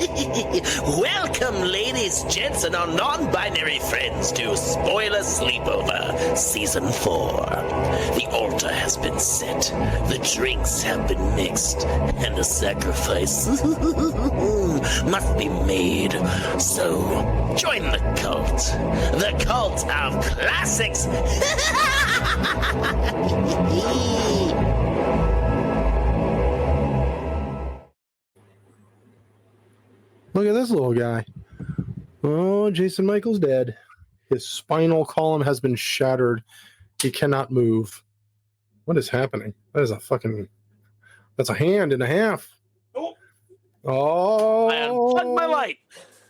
Welcome, ladies, gents, and our non-binary friends to Spoiler Sleepover, Season 4. The altar has been set, the drinks have been mixed, and a sacrifice must be made. So, join the cult of classics. Look at this little guy. Oh, Jason Michael's dead. His spinal column has been shattered. He cannot move. What is happening? That's a hand and a half. Oh. I unplugged my light.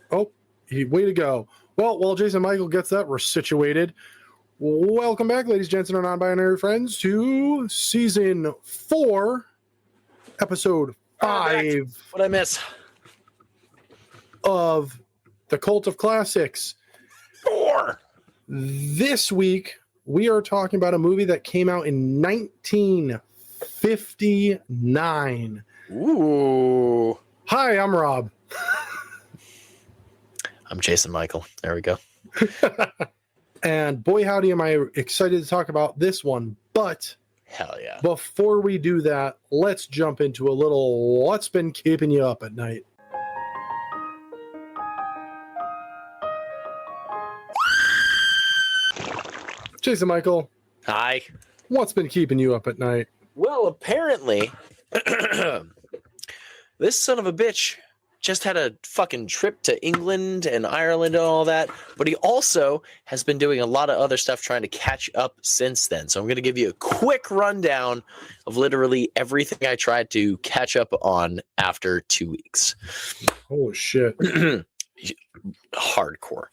Oh, way to go. Well, while Jason Michael gets that, we're situated. Welcome back, ladies, gents, and our non-binary friends, to Season 4, Episode 5. What'd I miss? Of the Cult of Classics. 4. This week, we are talking about a movie that came out in 1959. Ooh. Hi, I'm Rob. I'm Jason Michael. There we go. And boy, howdy, am I excited to talk about this one. But hell yeah. Before we do that, let's jump into a little what's been keeping you up at night. Jason Michael. Hi. What's been keeping you up at night? Well, apparently, this son of a bitch just had a fucking trip to England and Ireland and all that, but he also has been doing a lot of other stuff trying to catch up since then. So I'm going to give you a quick rundown of literally everything I tried to catch up on after 2 weeks. Oh, shit. Hardcore.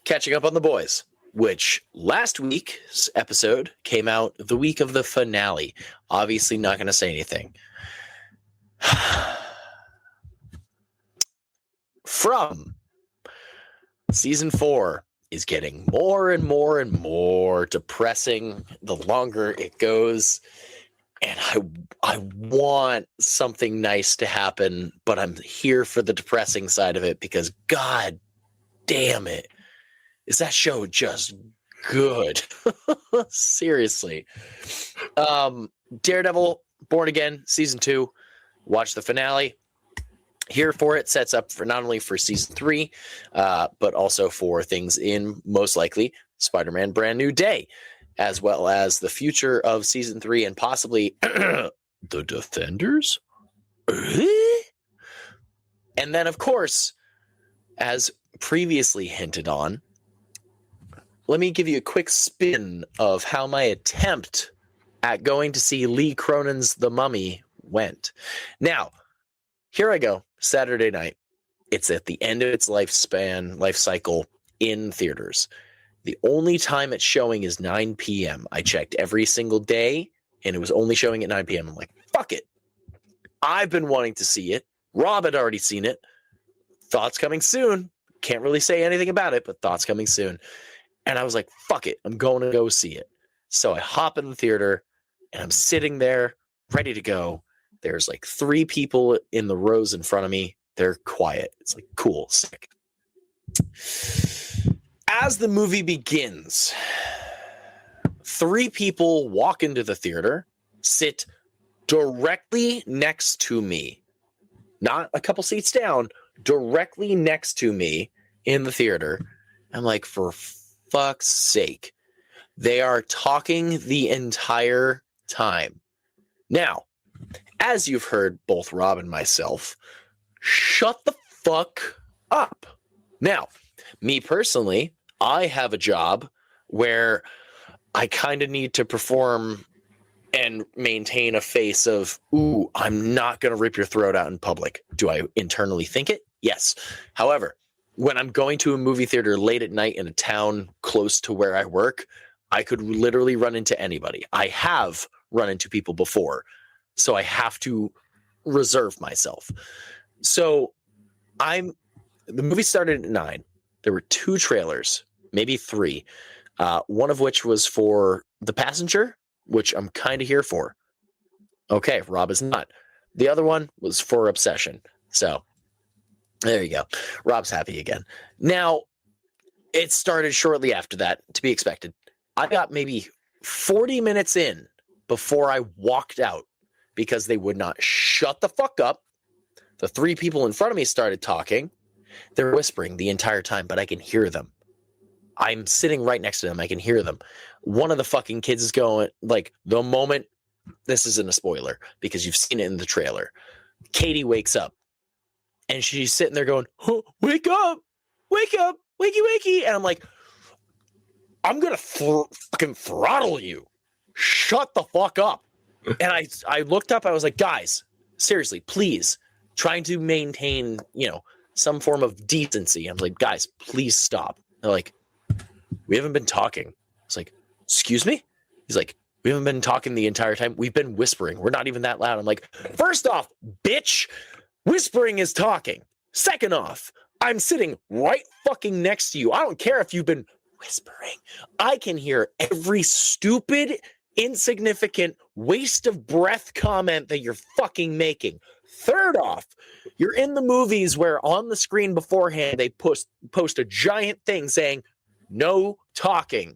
Catching up on The Boys, which last week's episode came out the week of the finale. Obviously not going to say anything. From season 4 is getting more and more and more depressing the longer it goes. And I want something nice to happen, but I'm here for the depressing side of it because god damn it. Is that show just good? Seriously. Daredevil, Born Again, Season 2. Watch the finale. Here for it. Sets up for not only for Season 3, but also for things in, most likely, Spider-Man Brand New Day, as well as the future of Season 3 and possibly The Defenders? And then, of course, as previously hinted on, let me give you a quick spin of how my attempt at going to see Lee Cronin's The Mummy went. Now, here I go, Saturday night. It's at the end of its life cycle in theaters. The only time it's showing is 9 p.m. I checked every single day, and it was only showing at 9 p.m. I'm like, fuck it. I've been wanting to see it. Rob had already seen it. Thoughts coming soon. Can't really say anything about it, but thoughts coming soon. And I was like, fuck it, I'm going to go see it. So I hop in the theater, and I'm sitting there, ready to go. There's like 3 people in the rows in front of me. They're quiet. It's like, cool, sick. As the movie begins, 3 people walk into the theater, sit directly next to me. Not a couple seats down, directly next to me in the theater. I'm like, for fuck's sake. They are talking the entire time. Now, as you've heard both Rob and myself, shut the fuck up. Now, me personally, I have a job where I kind of need to perform and maintain a face of, ooh, I'm not going to rip your throat out in public. Do I internally think it? Yes. However, when I'm going to a movie theater late at night in a town close to where I work, I could literally run into anybody. I have run into people before, so I have to reserve myself. So the movie started at 9. There were 2 trailers, maybe 3, one of which was for The Passenger, which I'm kind of here for. Okay, Rob is not. The other one was for Obsession. So There you go. Rob's happy again. Now, it started shortly after that, to be expected. I got maybe 40 minutes in before I walked out because they would not shut the fuck up. The three people in front of me started talking. They're whispering the entire time, but I can hear them. I'm sitting right next to them. I can hear them. One of the fucking kids is going, like, the moment, this isn't a spoiler because you've seen it in the trailer. Katie wakes up and she's sitting there going, oh, wake up, wakey, wakey. And I'm like, I'm going to fucking throttle you. Shut the fuck up. And I looked up, I was like, guys, seriously, please, trying to maintain, some form of decency. I'm like, guys, please stop. They're like, we haven't been talking. It's like, excuse me? He's like, we haven't been talking the entire time. We've been whispering. We're not even that loud. I'm like, first off, bitch, whispering is talking. Second off, I'm sitting right fucking next to you. I don't care if you've been whispering. I can hear every stupid, insignificant, waste of breath comment that you're fucking making. Third off, you're in the movies where on the screen beforehand, they post a giant thing saying, no talking.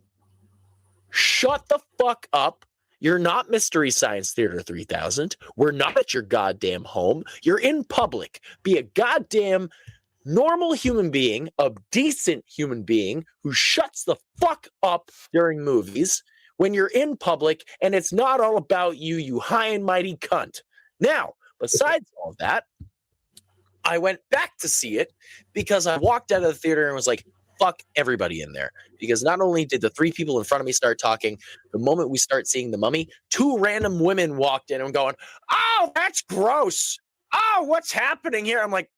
Shut the fuck up. You're not Mystery Science Theater 3000. We're not at your goddamn home. You're in public. Be a goddamn normal human being, a decent human being who shuts the fuck up during movies when you're in public and it's not all about you, you high and mighty cunt. Now, besides all of that, I went back to see it because I walked out of the theater and was like, fuck everybody in there. Because not only did the three people in front of me start talking, the moment we start seeing The Mummy, two random women walked in and going, oh, that's gross. Oh, what's happening here? I'm like,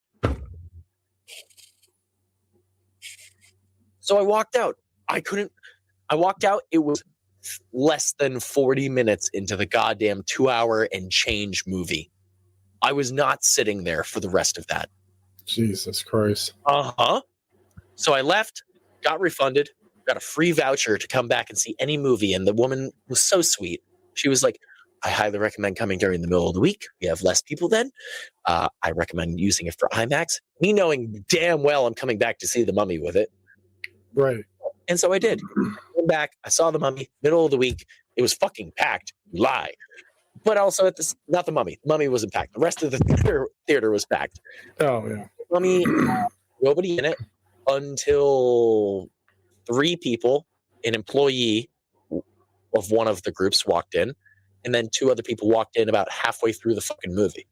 so I walked out. I walked out. It was less than 40 minutes into the goddamn 2-hour and change movie. I was not sitting there for the rest of that. Jesus Christ. Uh-huh. So I left, got refunded, got a free voucher to come back and see any movie. And the woman was so sweet. She was like, I highly recommend coming during the middle of the week. We have less people then. I recommend using it for IMAX. Me knowing damn well I'm coming back to see The Mummy with it. Right. And so I did. I came back. I saw The Mummy, middle of the week. It was fucking packed. Lie. But also not The Mummy. The Mummy wasn't packed. The rest of the theater was packed. Oh, yeah. Mummy, nobody in it until three people, an employee of one of the groups walked in, and then two other people walked in about halfway through the fucking movie.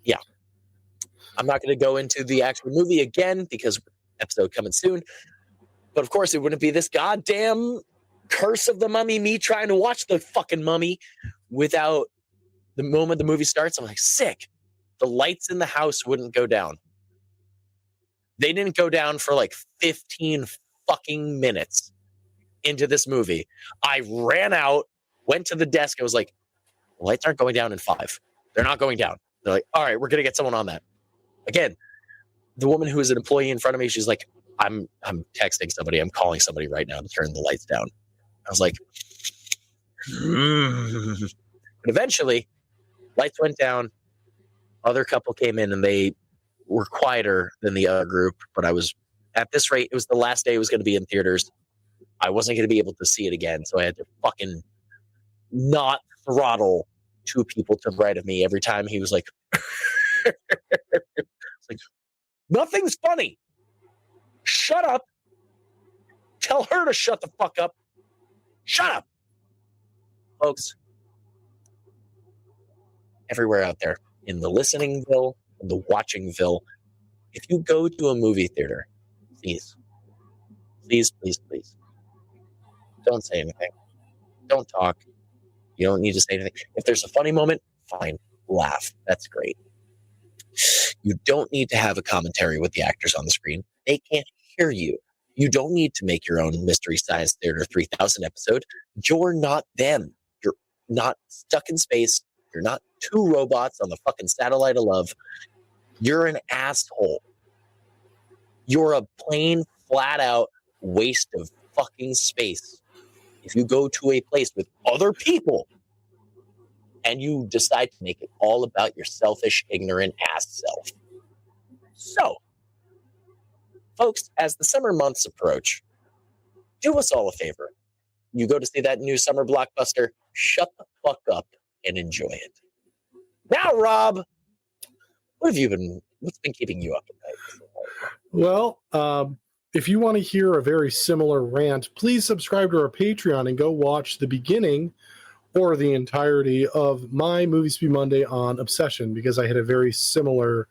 Yeah. I'm not going to go into the actual movie again because episode coming soon. But of course, it wouldn't be this goddamn curse of The Mummy, me trying to watch the fucking Mummy without the moment the movie starts. I'm like, sick. The lights in the house wouldn't go down. They didn't go down for like 15 fucking minutes into this movie. I ran out, went to the desk. I was like, the lights aren't going down in 5. They're not going down. They're like, all right, we're going to get someone on that. Again, the woman who was an employee in front of me, she's like, I'm texting somebody. I'm calling somebody right now to turn the lights down. I was like, But eventually, lights went down. Other couple came in and they were quieter than the other group. But I was, at this rate, it was the last day it was going to be in theaters. I wasn't going to be able to see it again. So I had to fucking not throttle two people to the right of me every time he was like, it's like, nothing's funny. Shut up. Tell her to shut the fuck up. Shut up. Folks, everywhere out there, in the listeningville, in the watchingville, if you go to a movie theater, please, don't say anything. Don't talk. You don't need to say anything. If there's a funny moment, fine, laugh. That's great. You don't need to have a commentary with the actors on the screen. They can't hear you. You don't need to make your own Mystery Science Theater 3000 episode. You're not them. You're not stuck in space. You're not two robots on the fucking satellite of love. You're an asshole. You're a plain, flat out waste of fucking space. If you go to a place with other people and you decide to make it all about your selfish, ignorant ass self. So, folks, as the summer months approach, do us all a favor. You go to see that new summer blockbuster, shut the fuck up and enjoy it. Now, Rob, what's been keeping you up at night? Well, if you want to hear a very similar rant, please subscribe to our Patreon and go watch the beginning or the entirety of my Movie Speed Monday on Obsession, because I had a very similar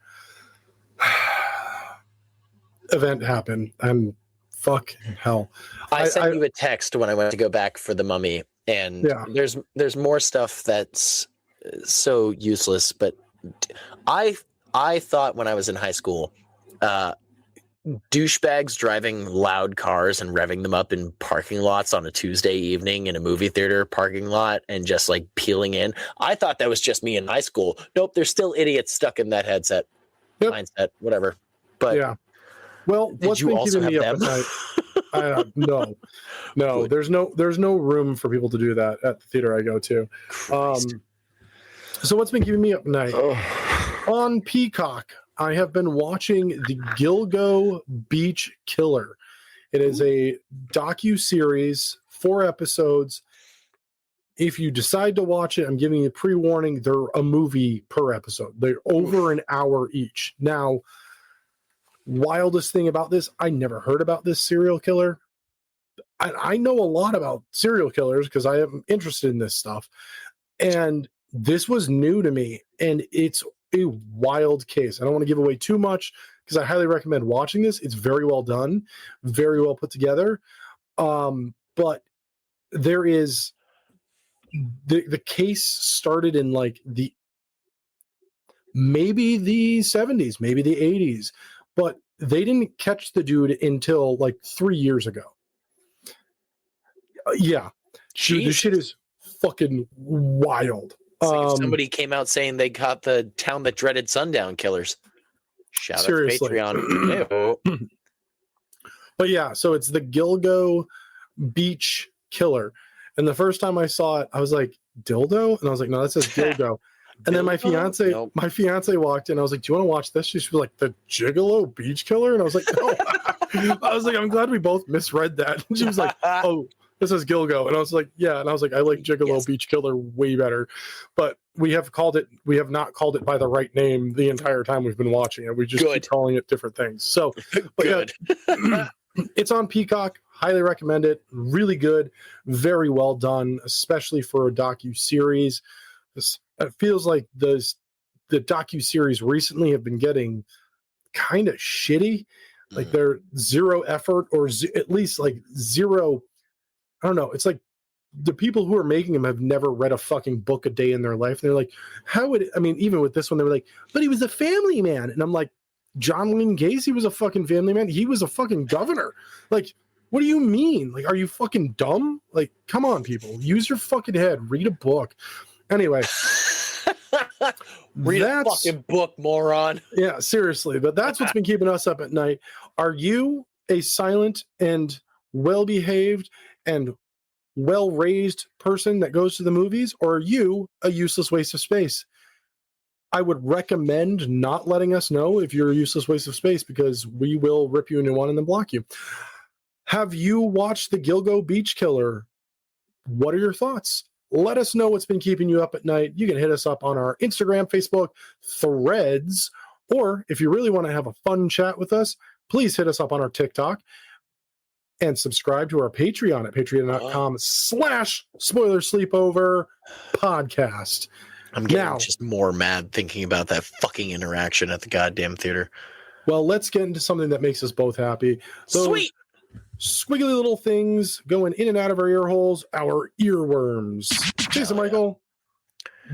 event happen. And fuck hell. I sent you a text when I went to go back for The Mummy, and there's more stuff that's so useless. But I thought when I was in high school, douchebags driving loud cars and revving them up in parking lots on a Tuesday evening in a movie theater parking lot and just like peeling in. I thought that was just me in high school. Nope, there's still idiots stuck in that mindset, whatever. But yeah. Well, what's been keeping me up at night? No. Good. There's no room for people to do that at the theater I go to. So what's been keeping me up at night? On Peacock, I have been watching the Gilgo Beach Killer. It is a docu-series, 4 episodes. If you decide to watch it, I'm giving you pre-warning, they're a movie per episode. They're over an hour each. Now, wildest thing about this, I never heard about this serial killer. I know a lot about serial killers because I am interested in this stuff. And this was new to me, and it's a wild case. I don't want to give away too much because I highly recommend watching this. It's very well done, very well put together. But there is the case started in like maybe the 70s, maybe the 80s, but they didn't catch the dude until like 3 years ago. Yeah. Dude, this shit is fucking wild. It's like if somebody came out saying they caught the town that dreaded sundown killers. Shout out to Patreon. But yeah, so it's the Gilgo Beach Killer. And the first time I saw it, I was like, dildo? And I was like, no, that says Gilgo. And then my fiance walked in. I was like, do you want to watch this? She was like, the Gigolo Beach Killer? And I was like, no. I was like, I'm glad we both misread that. And she was like, oh, this is Gilgo. And I was like, yeah. And I was like, I like Gigolo Beach Killer way better. But we have not called it by the right name the entire time we've been watching it. We just keep calling it different things. So good. Yeah, it's on Peacock. Highly recommend it. Really good. Very well done, especially for a docu-series. It feels like the docu-series recently have been getting kind of shitty. Like they're zero effort or at least like zero. I don't know. It's like the people who are making them have never read a fucking book a day in their life. And they're like, even with this one, they were like, but he was a family man. And I'm like, John Wayne Gacy was a fucking family man. He was a fucking governor. Like, what do you mean? Like, are you fucking dumb? Like, come on, people. Use your fucking head. Read a book. Anyway. Read a fucking book, moron. Yeah, seriously. But that's what's been keeping us up at night. Are you a silent and well-behaved and well-raised person that goes to the movies, or are you a useless waste of space? I would recommend not letting us know if you're a useless waste of space, because we will rip you a new one and then block you. Have you watched the Gilgo Beach Killer? What are your thoughts? Let us know what's been keeping you up at night. You can hit us up on our Instagram, Facebook, Threads, or if you really want to have a fun chat with us, please hit us up on our TikTok and subscribe to our Patreon at patreon.com/spoilersleepover-podcast. I'm getting just more mad thinking about that fucking interaction at the goddamn theater. Well, let's get into something that makes us both happy. Sweet! Squiggly little things going in and out of our ear holes, our earworms. Jason Michael,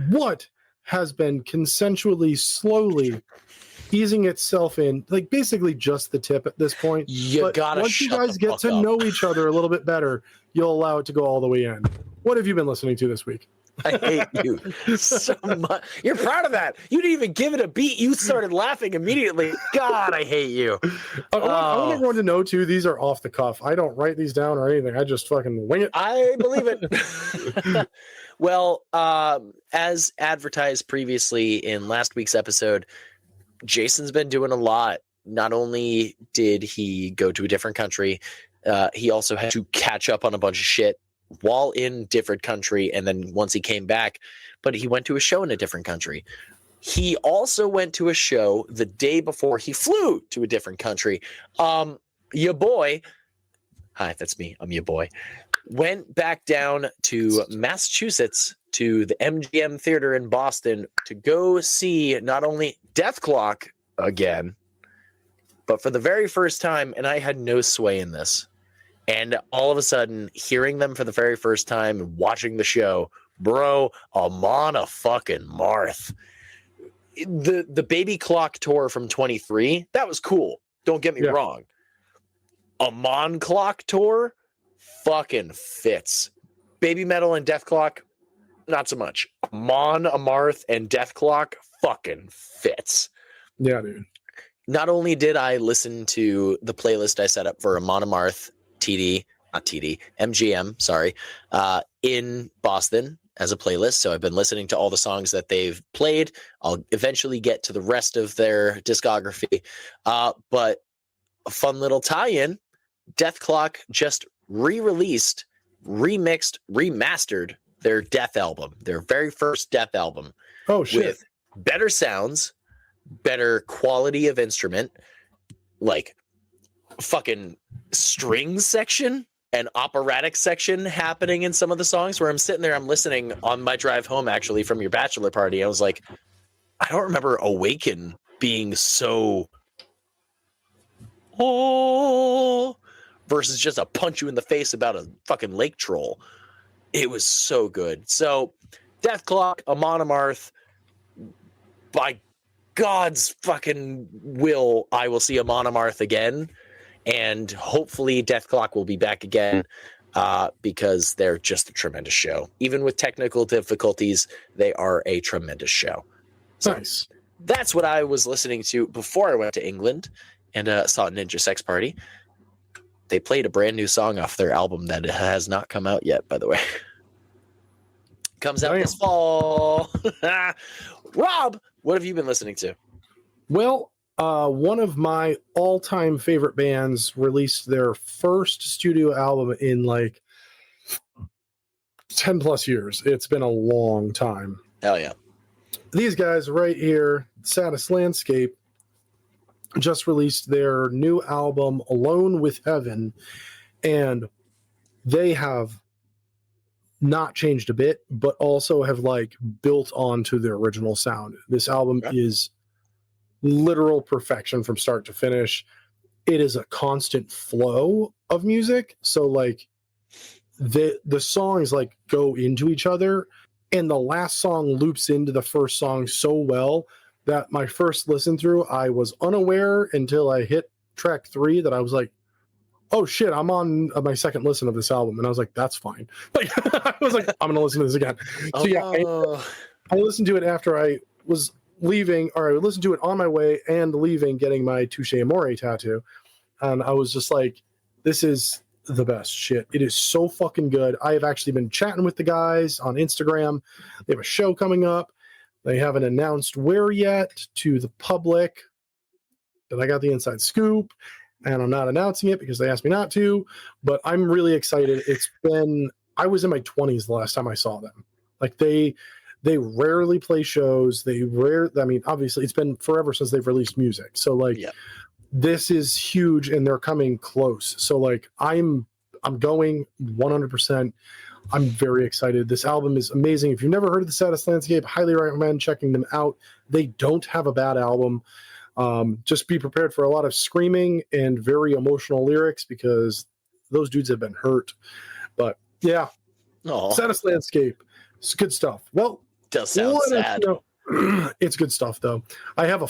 what has been consensually, slowly easing itself in, like basically just the tip at this point? Once you guys get to know each other a little bit better, you'll allow it to go all the way in. What have you been listening to this week? I hate you so much. You're proud of that. You didn't even give it a beat. You started laughing immediately. God, I hate you. I want everyone to know, too, these are off the cuff. I don't write these down or anything. I just fucking wing it. I believe it. Well, as advertised previously in last week's episode, Jason's been doing a lot. Not only did he go to a different country, he also had to catch up on a bunch of shit while in different country. And then once he came back, but he went to a show in a different country. He also went to a show the day before he flew to a different country. Your boy, hi, that's me. I'm your boy. Went back down to Massachusetts to the MGM Theater in Boston to go see not only Death Clock again, but for the very first time, and I had no sway in this. And all of a sudden, hearing them for the very first time and watching the show, bro, Amon a fucking Marth. The Baby Clock tour from 23, that was cool. Don't get me wrong. Amon Clock tour fucking fits. Baby Metal and Death Clock, not so much. Amon Amarth and Death Clock fucking fits. Yeah, dude. Not only did I listen to the playlist I set up for Amon Amarth MGM, sorry, in Boston as a playlist. So I've been listening to all the songs that they've played. I'll eventually get to the rest of their discography. But a fun little tie-in, Death Clock just re-released, remixed, remastered their Death album, their very first Death album. Oh, shit. With better sounds, better quality of instrument, like fucking strings section and operatic section happening in some of the songs where I'm sitting there, I'm listening on my drive home actually from your bachelor party. I was like, I don't remember Awaken being so versus just a punch you in the face about a fucking lake troll. It was so good. So Death Clock, Amon Amarth, by God's fucking will, I will see Amon Amarth again. And hopefully Death Clock will be back again because they're just a tremendous show. Even with technical difficulties, they are a tremendous show. So nice. That's what I was listening to before I went to England and saw Ninja Sex Party. They played a brand new song off their album that has not come out yet, by the way. Comes out this fall. Rob, what have you been listening to? Well, one of my all-time favorite bands released their first studio album in like 10 plus years. It's been a long time. Hell yeah. These guys right here, Saddest Landscape, just released their new album Alone with Heaven, and they have not changed a bit, but also have like built onto their original sound. This album is literal perfection from start to finish. It is a constant flow of music, so like the songs like go into each other, and the last song loops into the first song so well that my first listen through, I was unaware until I hit track 3 that I was like, oh shit, I'm on my second listen of this album. And I was like, that's fine. Like, I was like, I'm going to listen to this again. So yeah, I listened to it after I was leaving, or I listened to it on my way and leaving, getting my Touche Amore tattoo. And I was just like, this is the best shit. It is so fucking good. I have actually been chatting with the guys on Instagram. They have a show coming up. They haven't announced where yet to the public, but I got the inside scoop, and I'm not announcing it because they asked me not to, but I'm really excited. I was in my 20s the last time I saw them. Like they rarely play shows. Obviously it's been forever since they've released music. So like, this is huge and they're coming close. So like, I'm going 100%. I'm very excited. This album is amazing. If you've never heard of the Saddest Landscape, highly recommend checking them out. They don't have a bad album. Just be prepared for a lot of screaming and very emotional lyrics because those dudes have been hurt. But yeah, Saddest Landscape. It's good stuff. Well, does sound sad. It's good stuff though. I have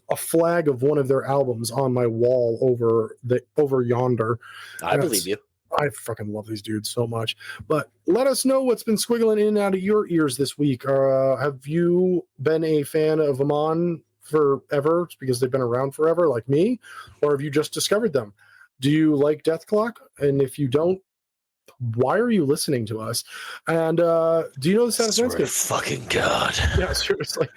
a flag of one of their albums on my wall over yonder. I believe you. I fucking love these dudes so much. But let us know what's been squiggling in and out of your ears this week. Have you been a fan of Amon forever because they've been around forever like me? Or have you just discovered them? Do you like Death Clock? And if you don't, why are you listening to us? And do you know the Saddest Landscape? Fucking God. Yeah, seriously.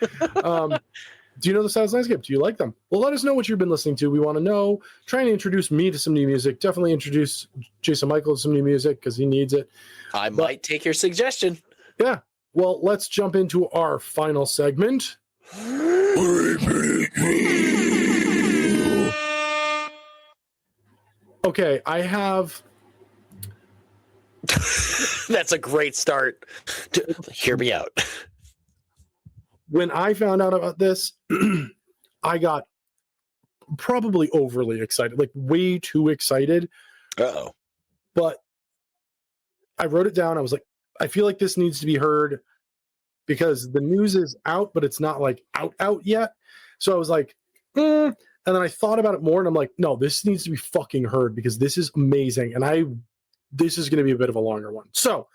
Do you know the Silence Landscape? Do you like them? Well, let us know what you've been listening to. We want to know. Trying to introduce me to some new music. Definitely introduce Jason Michael to some new music because he needs it. I might take your suggestion. Yeah. Well, let's jump into our final segment. Okay, I have... That's a great start. Hear me out. When I found out about this, I got probably overly excited, like way too excited. Uh-oh. But I wrote it down. I was like, I feel like this needs to be heard because the news is out, but it's not like out yet. So I was like, and then I thought about it more and I'm like, no, this needs to be fucking heard because this is amazing. And this is going to be a bit of a longer one. So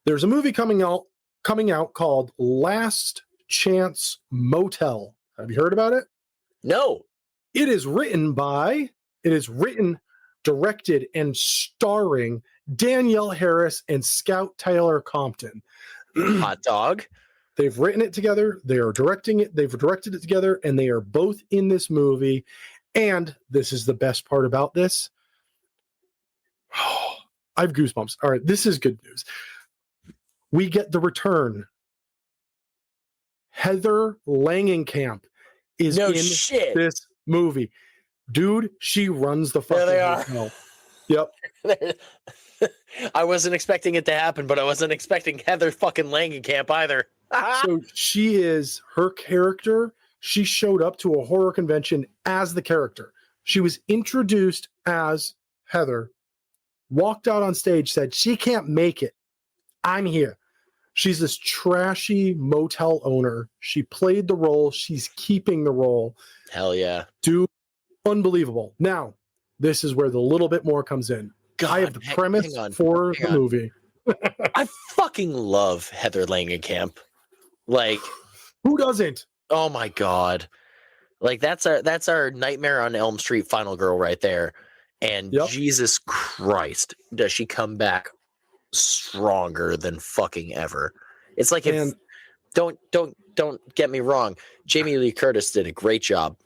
there's a movie coming out called Last Chance Motel. Have you heard about it? No. It is written, directed, and starring Danielle Harris and Scout Taylor Compton. Hot dog. They've written it together. They are directing it. They've directed it together, and they are both in this movie. And this is the best part about this. Oh, I have goosebumps. All right, this is good news. We get the return. Heather Langenkamp is in this movie. Dude, she runs the fucking hotel. Yep. I wasn't expecting it to happen, but I wasn't expecting Heather fucking Langenkamp either. So she is her character. She showed up to a horror convention as the character. She was introduced as Heather, walked out on stage, said, she can't make it. I'm here. She's this trashy motel owner. She played the role. She's keeping the role. Hell yeah. Dude, unbelievable. Now, this is where the little bit more comes in. God, I have the premise for the movie. I fucking love Heather Langenkamp. Like, who doesn't? Oh my God. Like that's our Nightmare on Elm Street final girl right there. And Jesus Christ, does she come back stronger than fucking ever. It's like don't get me wrong, Jamie Lee Curtis did a great job,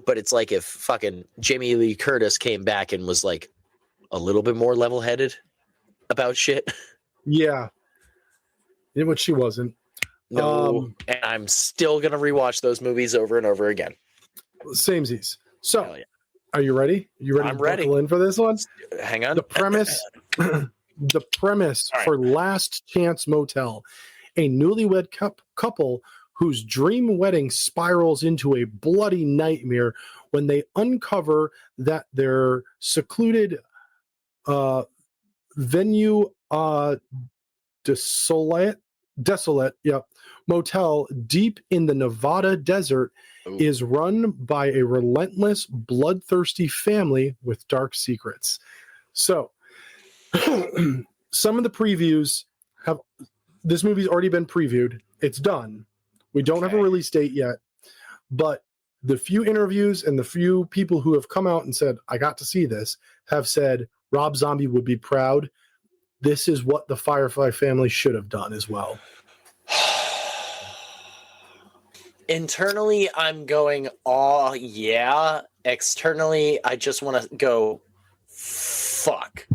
but it's like if fucking Jamie Lee Curtis came back and was like a little bit more level-headed about shit. Yeah. But she wasn't. No, and I'm still gonna rewatch those movies over and over again. Samesies. So, are you ready? I'm ready. Buckle in for this one? Hang on. The premise for Last Chance Motel: a newlywed couple whose dream wedding spirals into a bloody nightmare when they uncover that their secluded venue desolate motel deep in the Nevada desert is run by a relentless, bloodthirsty family with dark secrets. So some of the previews have, this movie's already been previewed. It's done. We don't have a release date yet, but the few interviews and the few people who have come out and said, I got to see this, have said Rob Zombie would be proud. This is what the Firefly family should have done as well. Internally, I'm going, oh, yeah. Externally, I just want to go, fuck.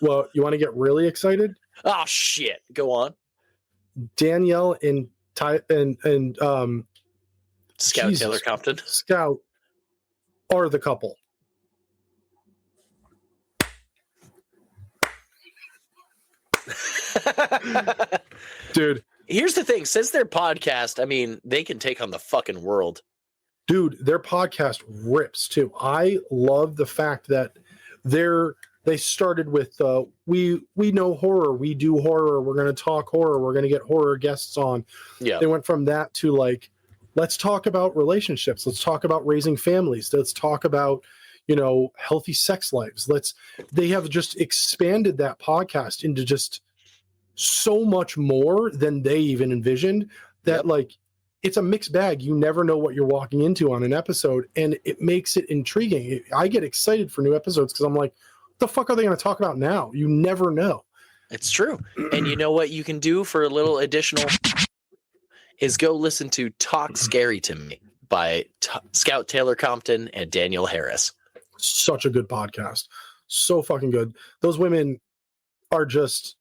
Well, you want to get really excited? Oh, shit. Go on. Danielle and Scout Taylor Compton. Scout are the couple. Dude. Here's the thing. Since their podcast, I mean, they can take on the fucking world. Dude, their podcast rips too. I love the fact that they started with we know horror, we do horror, we're going to talk horror, we're going to get horror guests on. Yeah. They went from that to like, let's talk about relationships, let's talk about raising families, let's talk about, healthy sex lives. They have just expanded that podcast into just so much more than they even envisioned, that like it's a mixed bag. You never know what you're walking into on an episode, and it makes it intriguing. I get excited for new episodes because I'm like, what the fuck are they going to talk about now? You never know. It's true. And you know what you can do for a little additional is go listen to Talk Scary to Me by Scout Taylor Compton and Daniel Harris. Such a good podcast. So fucking good. Those women are just,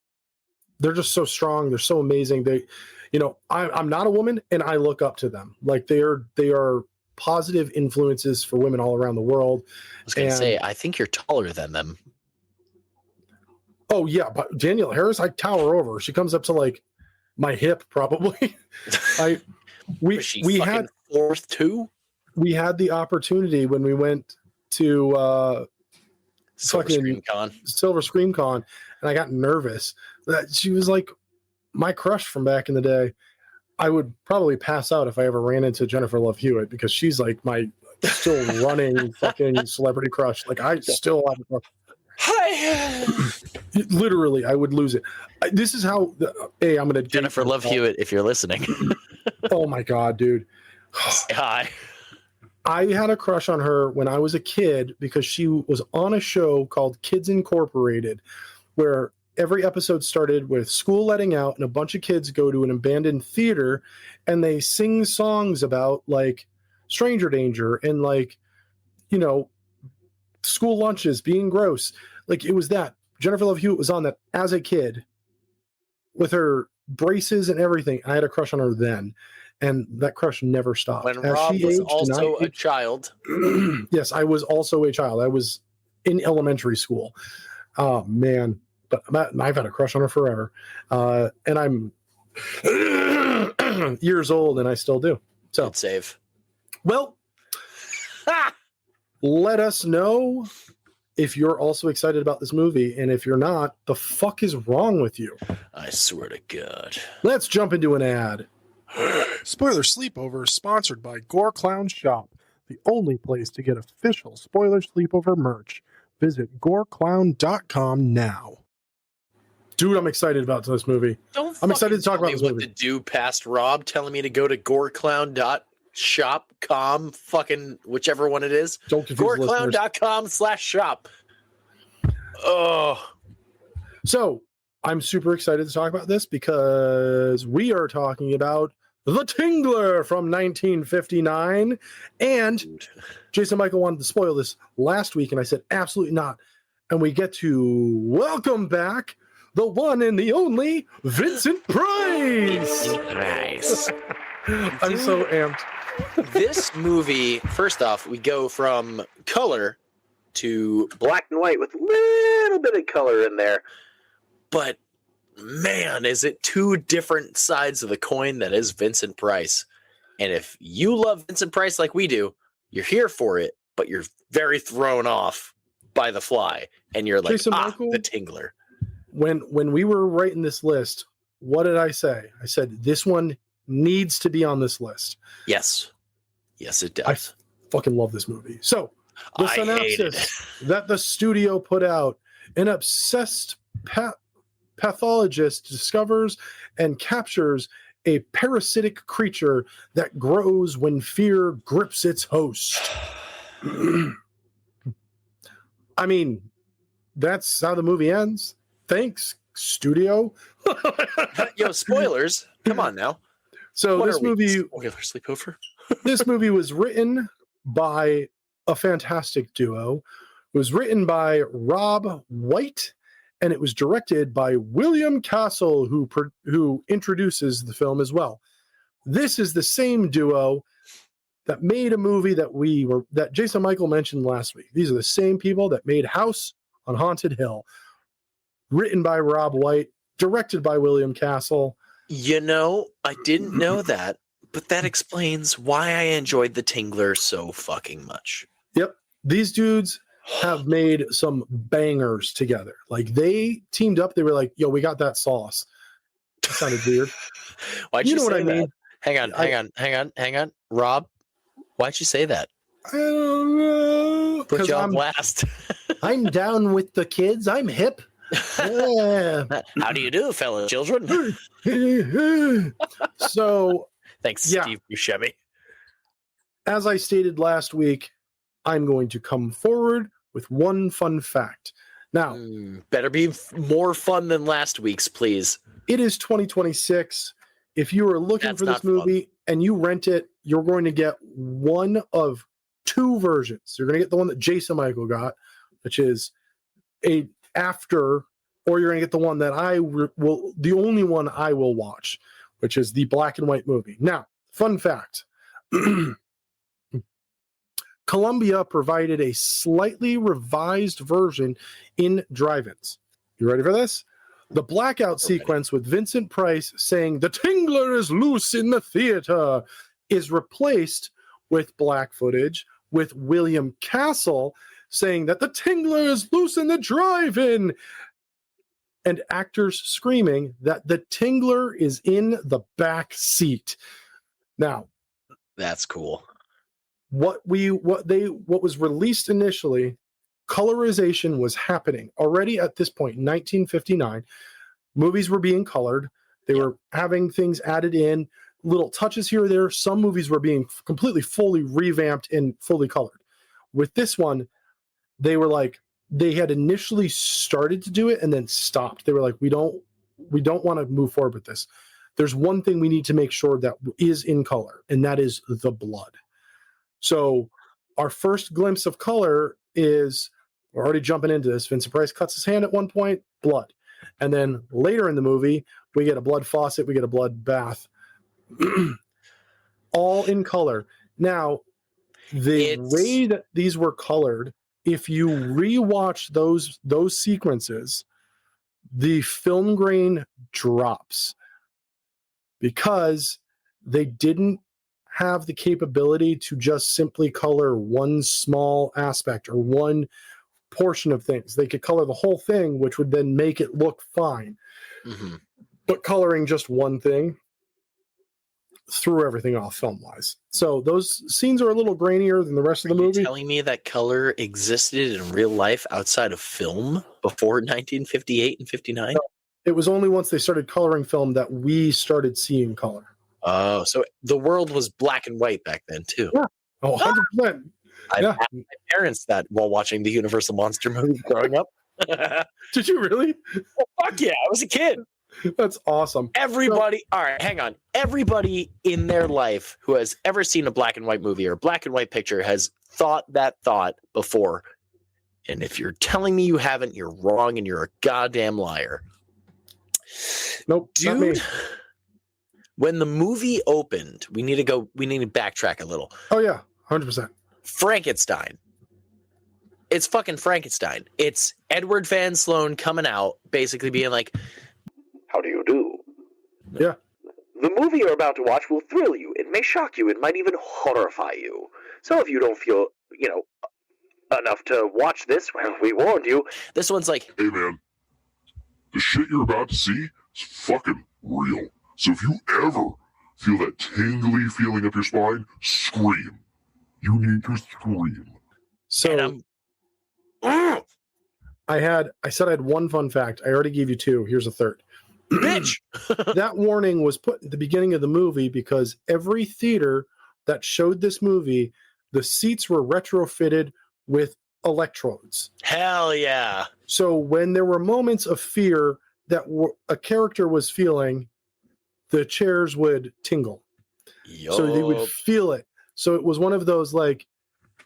they're just so strong. They're so amazing. They, you know, I'm not a woman and I look up to them. Like they are positive influences for women all around the world. I was going to say, I think you're taller than them. Oh yeah. But Danielle Harris, I tower over her. She comes up to like my hip probably. We had 4th too. We had the opportunity when we went to Silver Scream Con, and I got nervous that she was like my crush from back in the day. I would probably pass out if I ever ran into Jennifer Love Hewitt because she's like my still running fucking celebrity crush. Like I still have a crush. Hi. Literally, I would lose it. This is how. Hey, I'm gonna Jennifer Love Hewitt, if you're listening. Oh my god, dude. Hi. I had a crush on her when I was a kid because she was on a show called Kids Incorporated, where every episode started with school letting out and a bunch of kids go to an abandoned theater and they sing songs about like stranger danger and like, you know, school lunches being gross. Like it was that. Jennifer Love Hewitt was on that as a kid with her braces and everything. I had a crush on her then. And that crush never stopped. When Rob was also a child. Yes, I was also a child. I was in elementary school. Oh, man. But I've had a crush on her forever. And I'm years old, and I still do. So, good save. Well, let us know if you're also excited about this movie. And if you're not, the fuck is wrong with you? I swear to God. Let's jump into an ad. Spoiler Sleepover is sponsored by Gore Clown Shop, the only place to get official Spoiler Sleepover merch. Visit goreclown.com now. Dude, I'm excited about this movie. I'm excited to talk about this movie. What to do past Rob telling me to go to goreclown.shop.com, fucking whichever one it is. Don't confuse goreclown.com/shop. Oh. So, I'm super excited to talk about this because we are talking about The Tingler from 1959. And Jason Michael wanted to spoil this last week, and I said, absolutely not. And we get to welcome back the one and the only Vincent Price. Nice. I'm so amped. This movie, first off, we go from color to black and white with a little bit of color in there. But, man, is it two different sides of the coin that is Vincent Price. And if you love Vincent Price like we do, you're here for it, but you're very thrown off by The Fly. And you're like, Michael, The Tingler. When we were writing this list, what did I say? I said, this one needs to be on this list. Yes. Yes, it does. I fucking love this movie. So, the synopsis that the studio put out, an obsessed pathologist discovers and captures a parasitic creature that grows when fear grips its host. I mean, that's how the movie ends. Thanks, studio. Yo, spoilers. Come on now. So this movie, spoiler sleepover. This movie was written by a fantastic duo. It was written by Rob White, and it was directed by William Castle, who introduces the film as well. This is the same duo that made a movie that Jason Michael mentioned last week. These are the same people that made House on Haunted Hill. Written by Rob White, directed by William Castle. You know, I didn't know that, but that explains why I enjoyed The Tingler so fucking much. Yep. These dudes have made some bangers together. Like they teamed up. They were like, yo, we got that sauce. That sounded weird. Why'd you know what I that? mean? Hang on. Rob, why'd you say that? I don't know. Put you on blast. I'm down with the kids. I'm hip. Yeah. How do you do, fellow children? So, thanks, Steve Buscemi. As I stated last week, I'm going to come forward with one fun fact. Now, better be more fun than last week's, please. It is 2026. If you are looking That's for this not fun. movie and you rent it, you're going to get one of two versions. You're going to get the one that Jason Michael got, which is a after, or you're going to get the one that the only one I will watch, which is the black and white movie. Now, fun fact. Columbia provided a slightly revised version in drive-ins. You ready for this? The blackout sequence with Vincent Price saying, "The Tingler is loose in the theater," is replaced with black footage with William Castle saying that the Tingler is loose in the drive-in, and actors screaming that the Tingler is in the back seat. Now, That's cool. what was released initially, colorization was happening already at this point in 1959. Movies were being colored. They were having things added in, little touches here or there. Some movies were being completely fully revamped and fully colored. With this one, they had initially started to do it and then stopped. They were like, we don't want to move forward with this. There's one thing we need to make sure that is in color, and that is the blood. So our first glimpse of color is, we're already jumping into this, Vincent Price cuts his hand at one point, blood. And then later in the movie, we get a blood faucet, we get a blood bath. All in color. Now, the way that these were colored, if you rewatch those sequences, the film grain drops because they didn't have the capability to just simply color one small aspect or one portion of things. They could color the whole thing, which would then make it look fine. Mm-hmm. But coloring just one thing threw everything off film-wise. So those scenes are a little grainier than the rest of the movie. Are you telling me that color existed in real life outside of film before 1958 and 59? No, it was only once they started coloring film that we started seeing color. Oh, so the world was black and white back then too. Yeah. Oh, 100%. I asked my parents that while watching the Universal Monster movies growing up. Did you really? Oh, fuck yeah, I was a kid. That's awesome. Everybody, all right, hang on. Everybody in their life who has ever seen a black and white movie or black and white picture has thought that thought before. And if you're telling me you haven't, you're wrong and you're a goddamn liar. Nope, dude. When the movie opened, we need to backtrack a little. Oh yeah, 100%. Frankenstein. It's fucking Frankenstein. It's Edward Van Sloan coming out, basically being like, "How do you do?" Yeah. The movie you're about to watch will thrill you. It may shock you. It might even horrify you. So if you don't feel, enough to watch this, well, we warned you. This one's like, "Hey man, the shit you're about to see is fucking real. So if you ever feel that tingly feeling up your spine, scream. You need to scream." So I said I had one fun fact. I already gave you two. Here's a third. Bitch! That warning was put at the beginning of the movie because every theater that showed this movie, the seats were retrofitted with electrodes. Hell yeah. So when there were moments of fear that a character was feeling, the chairs would tingle. So they would feel it. So it was one of those like,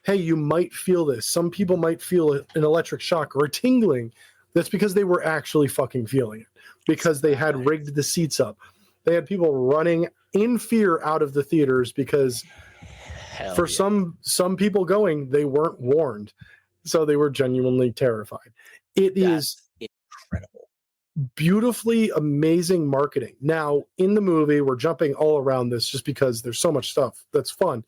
hey, you might feel this. Some people might feel an electric shock or a tingling. That's because they were actually fucking feeling it, because they had rigged the seats up. They had people running in fear out of the theaters because some people going, they weren't warned. So they were genuinely terrified. That's incredible. Beautifully amazing marketing. Now, in the movie, we're jumping all around this just because there's so much stuff that's fun.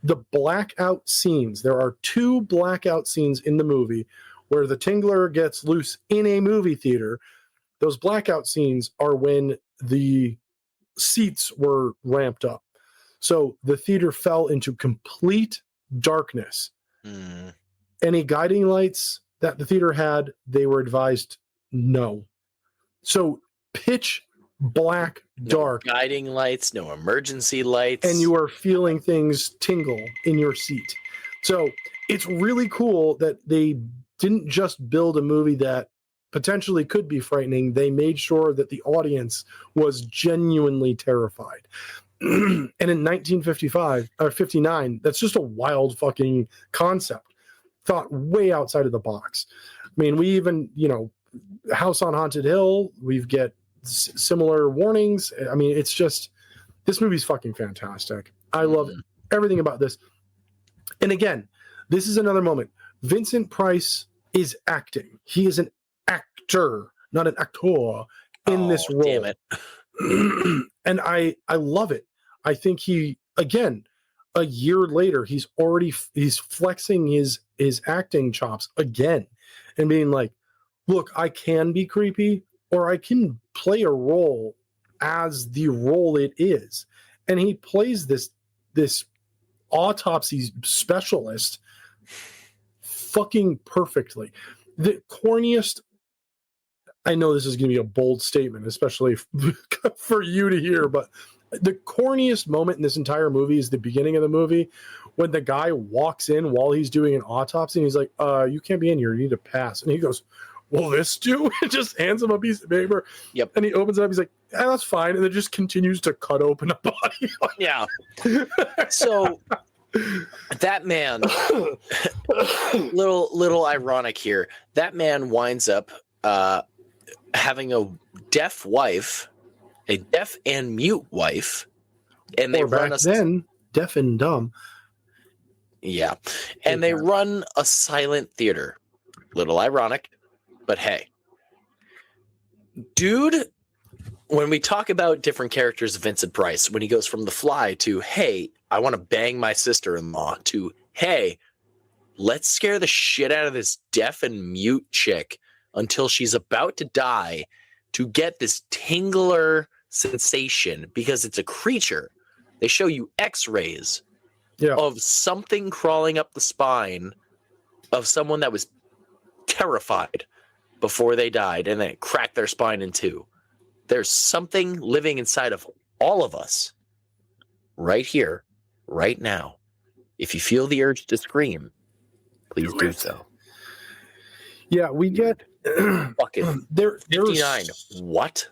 The blackout scenes, there are 2 blackout scenes in the movie where the Tingler gets loose in a movie theater. Those blackout scenes are when the seats were ramped up. So the theater fell into complete darkness. Any guiding lights that the theater had, they were advised no. So pitch black, dark. No guiding lights, no emergency lights. And you are feeling things tingle in your seat. So it's really cool that they didn't just build a movie that potentially could be frightening, they made sure that the audience was genuinely terrified. And in 1955 or 59, that's just a wild fucking concept, thought way outside of the box. I mean, we even, House on Haunted Hill, we've get similar warnings. I mean, it's just, this movie's fucking fantastic. I love everything about this. And again, this is another moment. Vincent Price is acting. He is an actor, not an actor in this role. Damn it. And I love it. I think he, again, a year later, he's flexing his acting chops again and being like, look, I can be creepy or I can play a role as the role it is. And he plays this autopsy specialist fucking perfectly. The corniest, I know this is going to be a bold statement, especially for you to hear, but the corniest moment in this entire movie is the beginning of the movie when the guy walks in while he's doing an autopsy and he's like, you can't be in here, you need to pass. And he goes, will this do? And just hands him a piece of paper. Yep. And he opens it up, he's like, that's fine. And then just continues to cut open a body. Yeah. So that man, little ironic here, that man winds up having a deaf wife, a deaf and mute wife, and they run then deaf and dumb. Yeah, and they run a silent theater. Little ironic, but hey, dude. When we talk about different characters of Vincent Price, when he goes from The Fly to, hey, I want to bang my sister-in-law, to, hey, let's scare the shit out of this deaf and mute chick until she's about to die to get this tingler sensation because it's a creature. They show you x-rays of something crawling up the spine of someone that was terrified before they died and then it cracked their spine in two. There's something living inside of all of us right here, right now. If you feel the urge to scream, please do so. Yeah, we get fucking 59. What?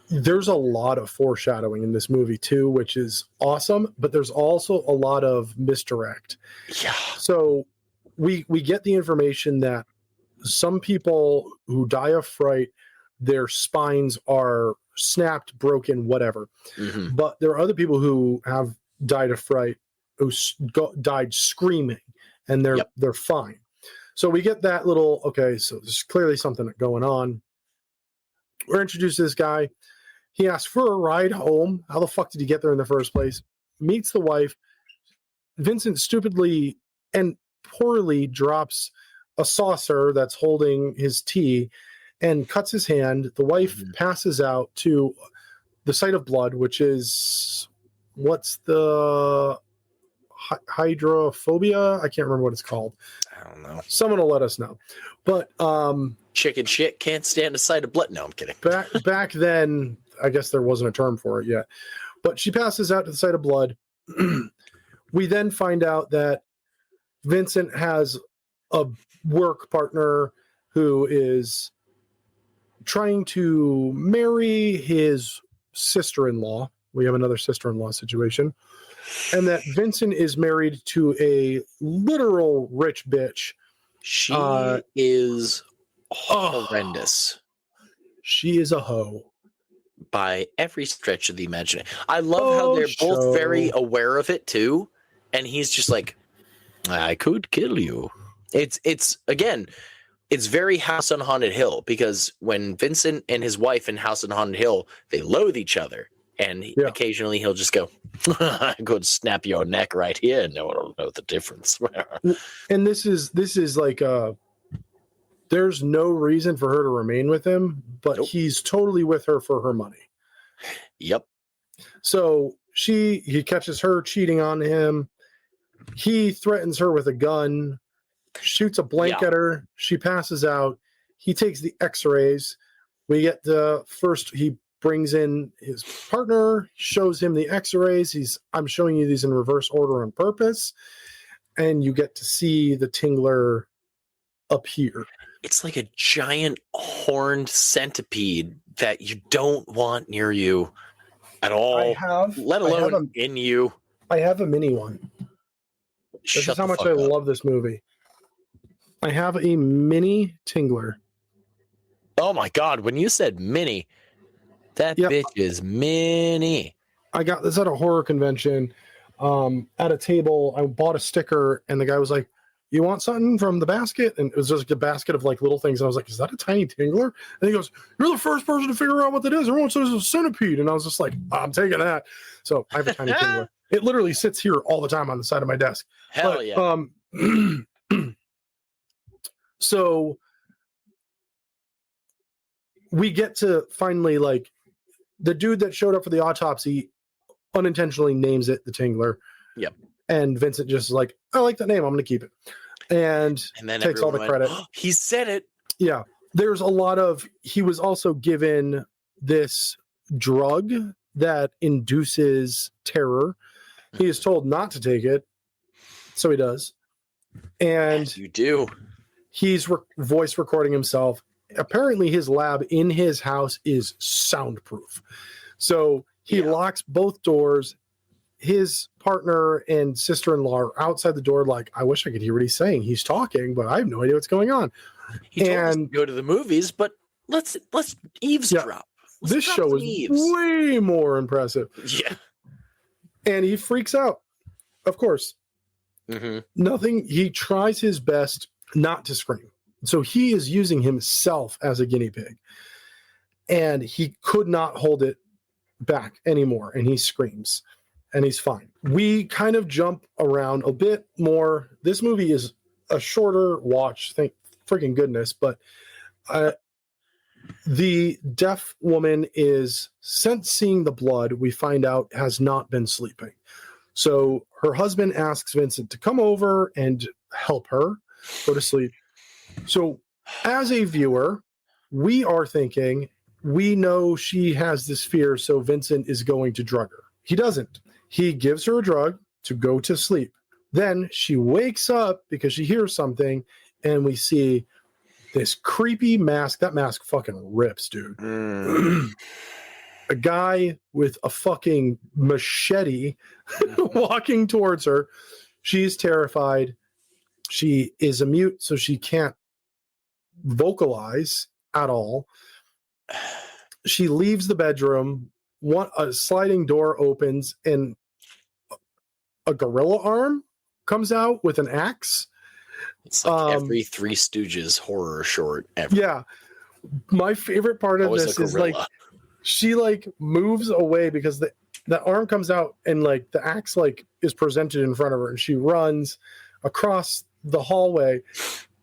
There's a lot of foreshadowing in this movie too, which is awesome, but there's also a lot of misdirect. Yeah. So we get the information that some people who die of fright, their spines are snapped, broken, whatever. Mm-hmm. But there are other people who have died of fright, who died screaming, and they're fine. So we get that little, okay, so there's clearly something going on. We're introduced to this guy. He asks for a ride home. How the fuck did he get there in the first place? Meets the wife. Vincent stupidly and poorly drops a saucer that's holding his tea and cuts his hand. The wife passes out to the sight of blood, which is, what's the hydrophobia? I can't remember what it's called. I don't know. Someone will let us know. But chicken shit can't stand a sight of blood. No, I'm kidding. Back then, I guess there wasn't a term for it yet. But she passes out to the sight of blood. We then find out that Vincent has a work partner who is trying to marry his sister-in-law. We have another sister-in-law situation. And that Vincent is married to a literal rich bitch. She is horrendous. She is a hoe. By every stretch of the imagination. I love how they're both very aware of it too. And he's just like, I could kill you. It's again, it's very House on Haunted Hill, because when Vincent and his wife in House on Haunted Hill, they loathe each other. And occasionally he'll just go, I could snap your neck right here. No one will know the difference. And this is like there's no reason for her to remain with him, but he's totally with her for her money. Yep. So he catches her cheating on him. He threatens her with a gun, shoots a blank at her. She passes out. He takes the x-rays. We get he brings in his partner, shows him the x-rays. I'm showing you these in reverse order on purpose. And you get to see the Tingler appear. It's like a giant horned centipede that you don't want near you at all, let alone in you. I have a mini one. This is how much I love this movie. I have a mini Tingler. Oh my God. When you said mini, that bitch is mini. I got this at a horror convention. At a table, I bought a sticker, and the guy was like, "You want something from the basket?" And it was just a basket of like little things. And I was like, "Is that a tiny Tingler?" And he goes, "You're the first person to figure out what that is. Everyone says it's a centipede." And I was just like, "I'm taking that." So I have a tiny Tingler. It literally sits here all the time on the side of my desk. Hell yeah. So we get to finally, like, the dude that showed up for the autopsy unintentionally names it the Tingler. Yep. And Vincent just is like, "I like that name. I'm going to keep it." And then takes all the credit. "Oh, he said it." Yeah. There's a lot of, he was also given this drug that induces terror. He is told not to take it. So he does. And Yes, you do. he's voice recording himself. Apparently his lab in his house is soundproof. So he locks both doors. His partner and sister-in-law are outside the door like, "I wish I could hear what he's saying. He's talking, but I have no idea what's going on." He told us to go to the movies, but let's eavesdrop. Let's this drop show some is eaves. way more impressive. Yeah. And he freaks out. Of course. Mm-hmm. Nothing. He tries his best not to scream. So he is using himself as a guinea pig. And he could not hold it back anymore. And he screams. And he's fine. We kind of jump around a bit more. This movie is a shorter watch, thank freaking goodness. But the deaf woman is, since seeing the blood, we find out has not been sleeping. So her husband asks Vincent to come over and help her go to sleep. So as a viewer, we are thinking, we know she has this fear, so Vincent is going to drug her. He doesn't. He gives her a drug to go to sleep. Then she wakes up because she hears something, and we see this creepy mask. That mask fucking rips, dude. A guy with a fucking machete walking towards her. She's terrified. She is a mute, so she can't vocalize at all. She leaves the bedroom. A sliding door opens, and a gorilla arm comes out with an axe. It's like every Three Stooges horror short ever. Yeah. My favorite part of this is like she like moves away because the arm comes out and like the axe like is presented in front of her, and she runs across the hallway,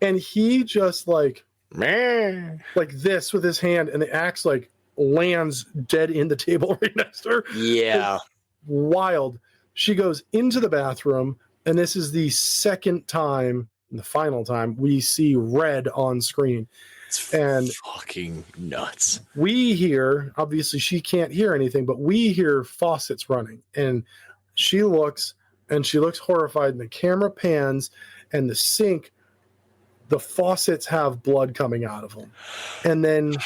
and he just like this with his hand, and the axe like lands dead in the table right next to her. Yeah. It's wild. She goes into the bathroom, and this is the second time, the final time, we see red on screen. It's and fucking nuts. We hear, obviously she can't hear anything, but we hear faucets running, and she looks horrified, and the camera pans, and the sink, the faucets have blood coming out of them. And then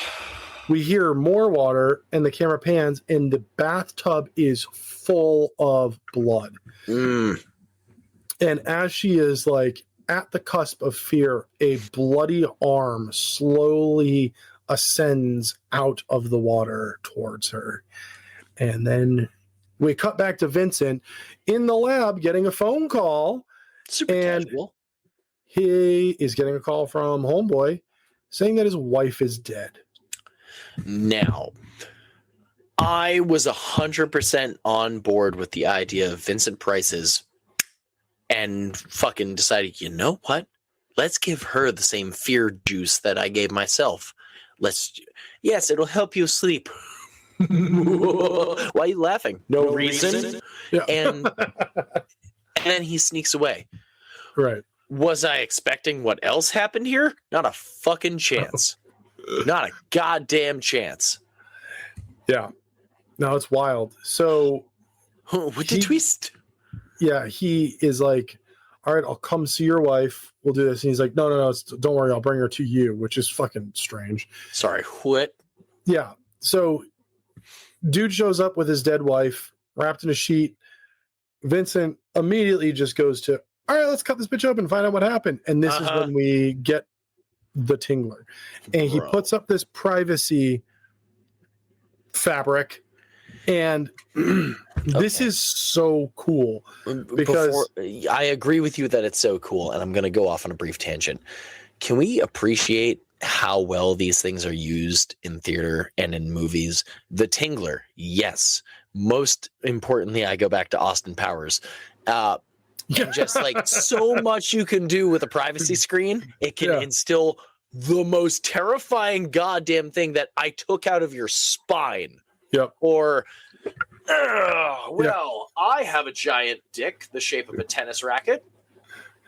we hear more water, and the camera pans, and the bathtub is full of blood. And as she is like at the cusp of fear, a bloody arm slowly ascends out of the water towards her. And then we cut back to Vincent in the lab getting a phone call. Super casual. He is getting a call from Homeboy saying that his wife is dead. Now, I was 100% on board with the idea of Vincent Price's and fucking decided, you know what? Let's give her the same fear juice that I gave myself. Yes, it'll help you sleep. Why are you laughing? No reason. Yeah. And then he sneaks away. Right. Was I expecting what else happened here? Not a fucking chance. Not a goddamn chance. Yeah. No, it's wild. So with the twist. Yeah, he is like, all right, I'll come see your wife. We'll do this. And he's like, no, don't worry. I'll bring her to you, which is fucking strange. Sorry, what? Yeah. So dude shows up with his dead wife wrapped in a sheet. Vincent immediately just goes to, all right, let's cut this bitch open and find out what happened. And this is when we get the Tingler. And he puts up this privacy fabric. And this is so cool because I agree with you that it's so cool. And I'm going to go off on a brief tangent. Can we appreciate how well these things are used in theater and in movies? The Tingler, yes. Most importantly, I go back to Austin Powers. And just like so much you can do with a privacy screen. It can instill the most terrifying goddamn thing that I took out of your spine. Yep. Or, I have a giant dick the shape of a tennis racket.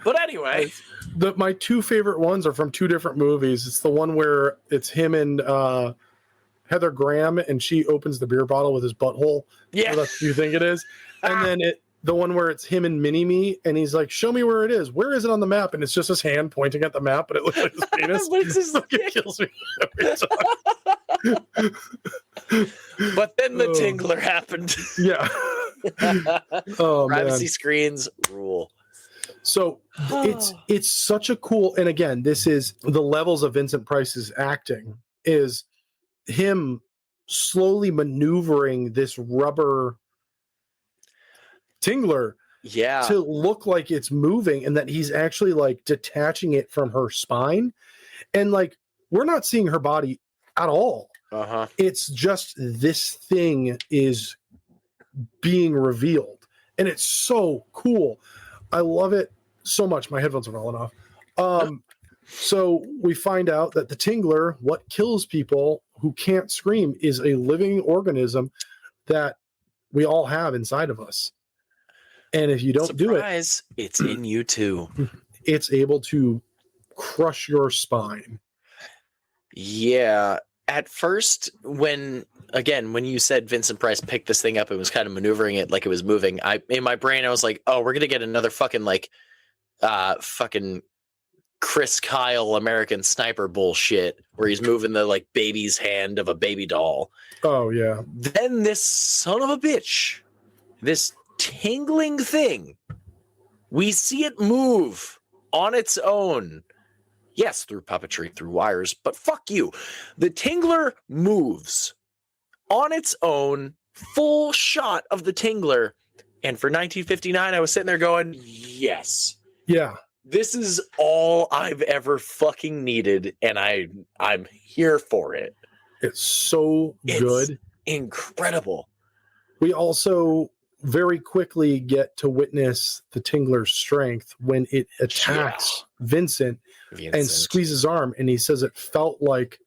But anyway. My two favorite ones are from two different movies. It's the one where it's him and Heather Graham, and she opens the beer bottle with his butthole. Yeah. That's what you think it is. And then the one where it's him and Mini-Me, and he's like, show me where it is. Where is it on the map? And it's just his hand pointing at the map, but it looks like his penis. It kills me every time. But then the Tingler happened. Yeah. Privacy screens rule. So it's such a cool, and again, this is the levels of Vincent Price's acting is him slowly maneuvering this rubber Tingler to look like it's moving, and that he's actually like detaching it from her spine. And like, we're not seeing her body at all. It's just this thing is being revealed, and it's so cool. I love it so much. My headphones are falling off. So we find out that the Tingler, what kills people who can't scream, is a living organism that we all have inside of us. And if you don't do it, it's in you too. It's able to crush your spine. Yeah. At first, when you said Vincent Price picked this thing up and was kind of maneuvering it like it was moving, in my brain I was like, oh, we're gonna get another fucking fucking Chris Kyle American Sniper bullshit where he's moving the like baby's hand of a baby doll. Oh yeah. Then this son of a bitch, this tingling thing, we see it move on its own. Yes, through puppetry, through wires, but fuck you. The Tingler moves on its own, full shot of the Tingler. And for 1959, I was sitting there going, yes. Yeah. This is all I've ever fucking needed, and I'm here for it. It's so good. Incredible. We also very quickly get to witness the Tingler's strength when it attacks Vincent and squeezes his arm, and he says it felt like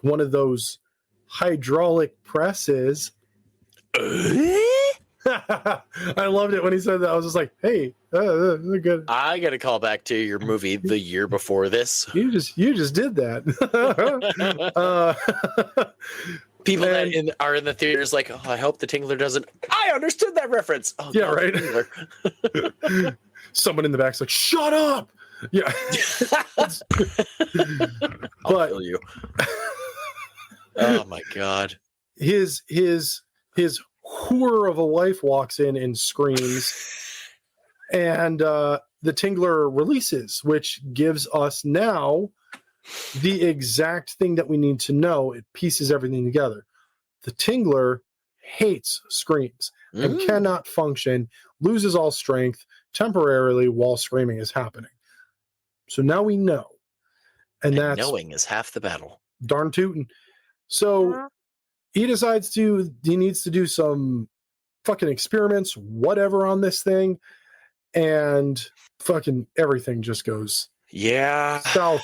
one of those hydraulic presses. I loved it when he said that. I was just like, hey, good. I got to call back to your movie the year before this. You just did that. People that are in the theaters like, oh, I hope the Tingler doesn't. I understood that reference. Oh, yeah, God, right. Someone in the back's like, shut up. Yeah. I'll kill you. Oh my God. His whore of a wife walks in and screams, and the Tingler releases, which gives us now the exact thing that we need to know. It pieces everything together. The Tingler hates screams and cannot function, loses all strength temporarily while screaming is happening. So now we know. And that's knowing is half the battle. Darn tootin'. So he decides he needs to do some fucking experiments, whatever, on this thing. And fucking everything just goes south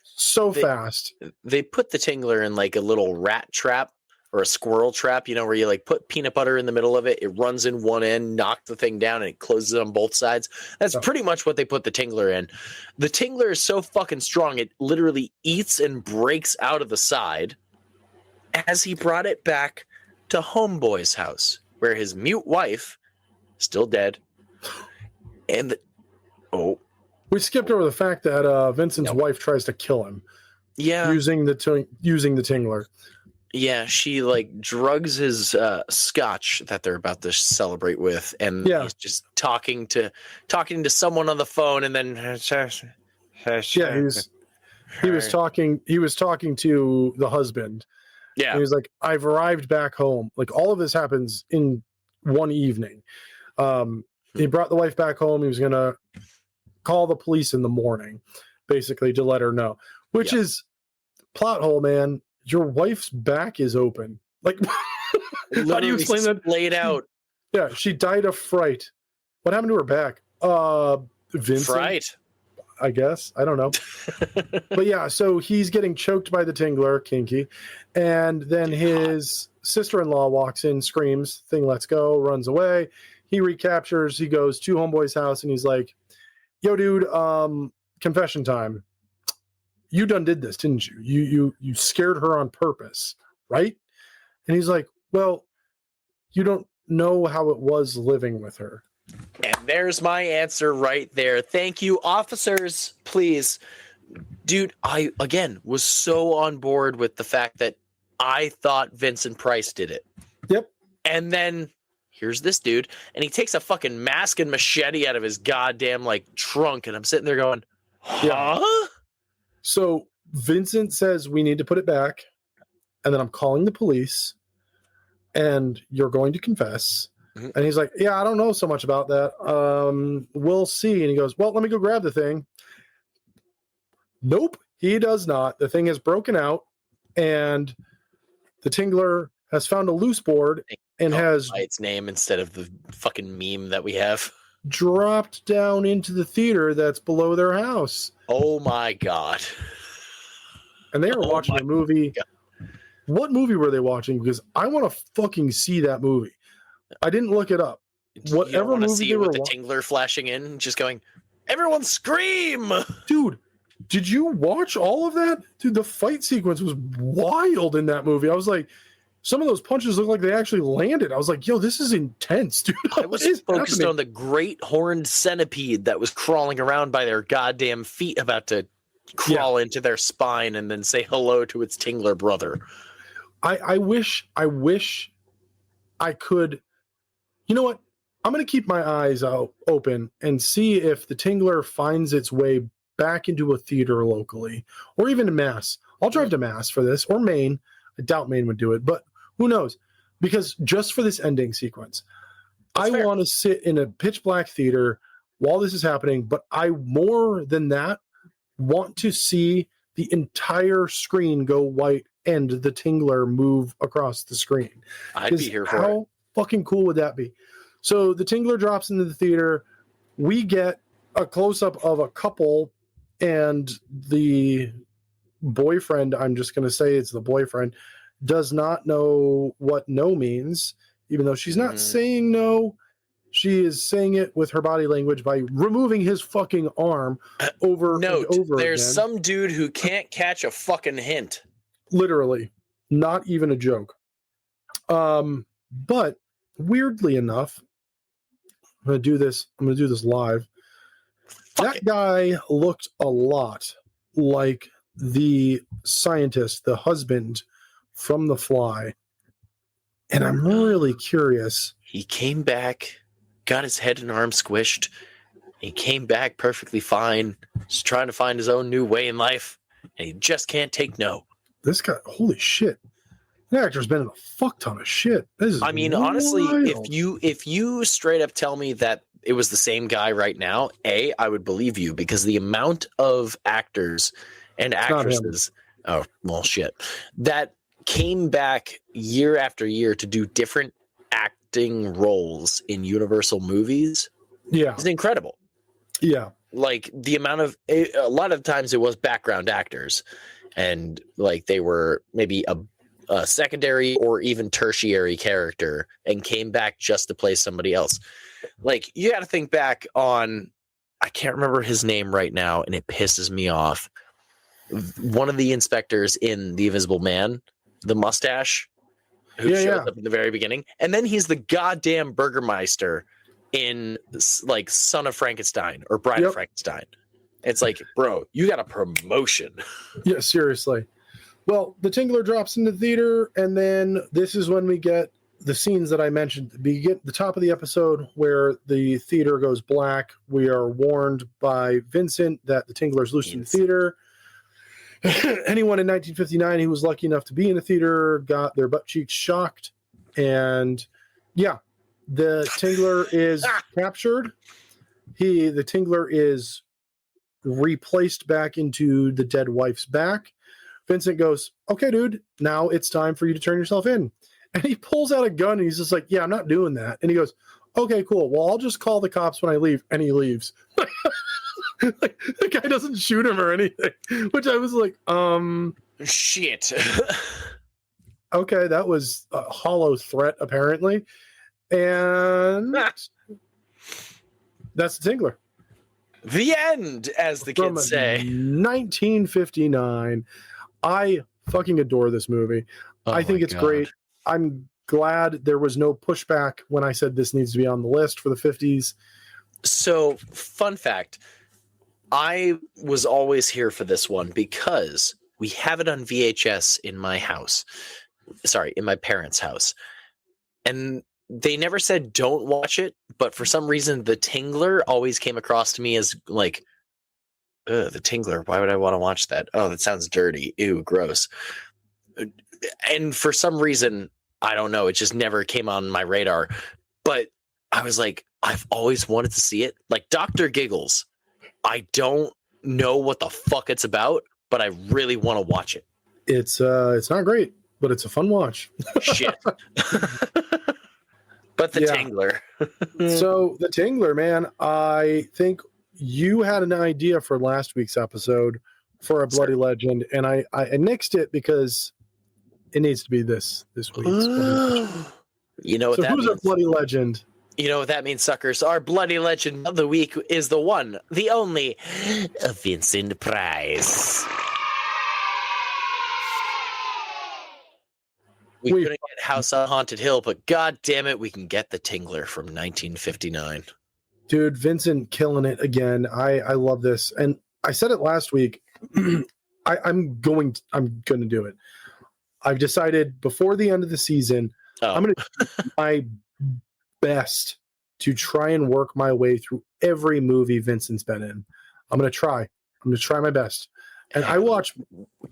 so fast. They put the Tingler in like a little rat trap or a squirrel trap, where you like put peanut butter in the middle of it. It runs in one end, knock the thing down, and it closes on both sides. That's pretty much what they put the Tingler in. The Tingler is so fucking strong, it literally eats and breaks out of the side as he brought it back to Homeboy's house, where his mute wife, still dead, and Oh, We skipped over the fact that Vincent's Nope. wife tries to kill him yeah. using the Tingler. Yeah, she like drugs his scotch that they're about to celebrate with, and Yeah. he's just talking to someone on the phone, and then Yeah, he was talking to the husband. And yeah, he was like, I've arrived back home. Like all of this happens in one evening. He brought the wife back home. He was gonna call the police in the morning, basically, to let her know. Which is plot hole, man. Your wife's back is open. Like, how do you explain that? Laid out, Yeah, she died of fright. What happened to her back? Vincent, fright. I guess. I don't know. But yeah, so he's getting choked by the Tingler, kinky, and then his sister-in-law walks in, screams, thing lets go, runs away. He recaptures, he goes to homeboy's house, and he's like, yo, dude, confession time. You done did this, didn't you? You scared her on purpose, right? And he's like, well, you don't know how it was living with her. And there's my answer right there. Thank you, officers. Please, dude. I again was so on board with the fact that I thought Vincent Price did it. Yep. And then here's this dude, and he takes a fucking mask and machete out of his goddamn like trunk, and I'm sitting there going, huh? Yeah. So Vincent says we need to put it back, and then I'm calling the police, and you're going to confess. Mhm. And he's like, yeah, I don't know so much about that. We'll see. And he goes, well, let me go grab the thing. Nope, he does not. The thing is broken out, and the Tingler has found a loose board and has by its name instead of the fucking meme that we have. dropped down into the theater that's below their house. Oh my god. And they were Oh watching my a movie. God. What movie were they watching? Because I want to fucking see that movie. I didn't look it up. Whatever you movie see they it were with the Tingler flashing in, just going, everyone scream! Dude, did you watch all of that? Dude, the fight sequence was wild in that movie. I was like, some of those punches look like they actually landed. I was like, yo, this is intense, dude. I was focused on the great horned centipede that was crawling around by their goddamn feet, about to crawl into their spine and then say hello to its Tingler brother. I wish I could. You know what? I'm going to keep my eyes out open and see if the Tingler finds its way back into a theater locally, or even to Mass. I'll drive to Mass for this, or Maine. I doubt Maine would do it, but who knows? Because just for this ending sequence, I want to sit in a pitch black theater while this is happening, but I, more than that, want to see the entire screen go white and the Tingler move across the screen. I'd be here for it. How fucking cool would that be? So the Tingler drops into the theater. We get a close-up of a couple, and the boyfriend, I'm just going to say it's the boyfriend, does not know what no means, even though she's not saying no. She is saying it with her body language by removing his fucking arm over and over there's again. some dude who can't catch a fucking hint. Literally. Not even a joke. But weirdly enough, I'm gonna do this live. That guy looked a lot like the scientist, the husband from The Fly. And I'm really curious. He came back, got his head and arm squished. He came back perfectly fine. He's trying to find his own new way in life, and he just can't take no. This guy, holy shit. That actor's been in a fuck ton of shit. This is honestly, wild. if you straight up tell me that it was the same guy right now, I would believe you, because the amount of actors and actresses, that came back year after year to do different acting roles in Universal movies is incredible. Yeah. Like the amount of, a lot of times it was background actors, and like they were maybe a secondary or even tertiary character and came back just to play somebody else. Like you got to think back on, I can't remember his name right now, and it pisses me off. One of the inspectors in The Invisible Man, the mustache, who shows up at the very beginning, and then he's the goddamn Burgermeister in like Son of Frankenstein or Bride Yep. of Frankenstein. It's like, bro, you got a promotion. Yeah, seriously. Well, the Tingler drops into the theater, and then this is when we get the scenes that I mentioned. We get the top of the episode where the theater goes black. We are warned by Vincent that the Tingler's loose in the theater. Anyone in 1959 who was lucky enough to be in a theater got their butt cheeks shocked. And yeah, the Tingler is captured. The Tingler is replaced back into the dead wife's back. Vincent goes, okay, dude, now it's time for you to turn yourself in. And he pulls out a gun and he's just like, yeah, I'm not doing that. And he goes, okay, cool. Well, I'll just call the cops when I leave. And he leaves. Like, the guy doesn't shoot him or anything, which I was like, Shit. okay, that was a hollow threat, apparently. And that's the Tingler. The end, as the From kids say. 1959. I fucking adore this movie. Oh I think my it's God. great. I'm glad there was no pushback when I said this needs to be on the list for the 50s. So, fun fact, I was always here for this one because we have it on VHS in my house. Sorry, in my parents' house. And they never said don't watch it, but for some reason, the Tingler always came across to me as like, ugh, the Tingler. Why would I want to watch that? Oh, that sounds dirty. Ew, gross. And for some reason, I don't know, it just never came on my radar. But I was like, I've always wanted to see it. Like Dr. Giggles. I don't know what the fuck it's about, but I really want to watch it. It's not great, but it's a fun watch. Shit. But the Yeah. Tingler. So the Tingler, man, I think you had an idea for last week's episode for a bloody legend, and I nixed it because it needs to be this week's. You know what So that who's means? a bloody legend? You know what that means, suckers? Our bloody legend of the week is the one, the only, Vincent Price. We couldn't get House on Haunted Hill, but god damn it, we can get the Tingler from 1959. Dude, Vincent killing it again. I love this, and I said it last week. I'm going to do it. I've decided before the end of the season, Oh. I'm going to do my best to try and work my way through every movie Vincent's been in. I'm going to try. I'm going to try my best. And I watch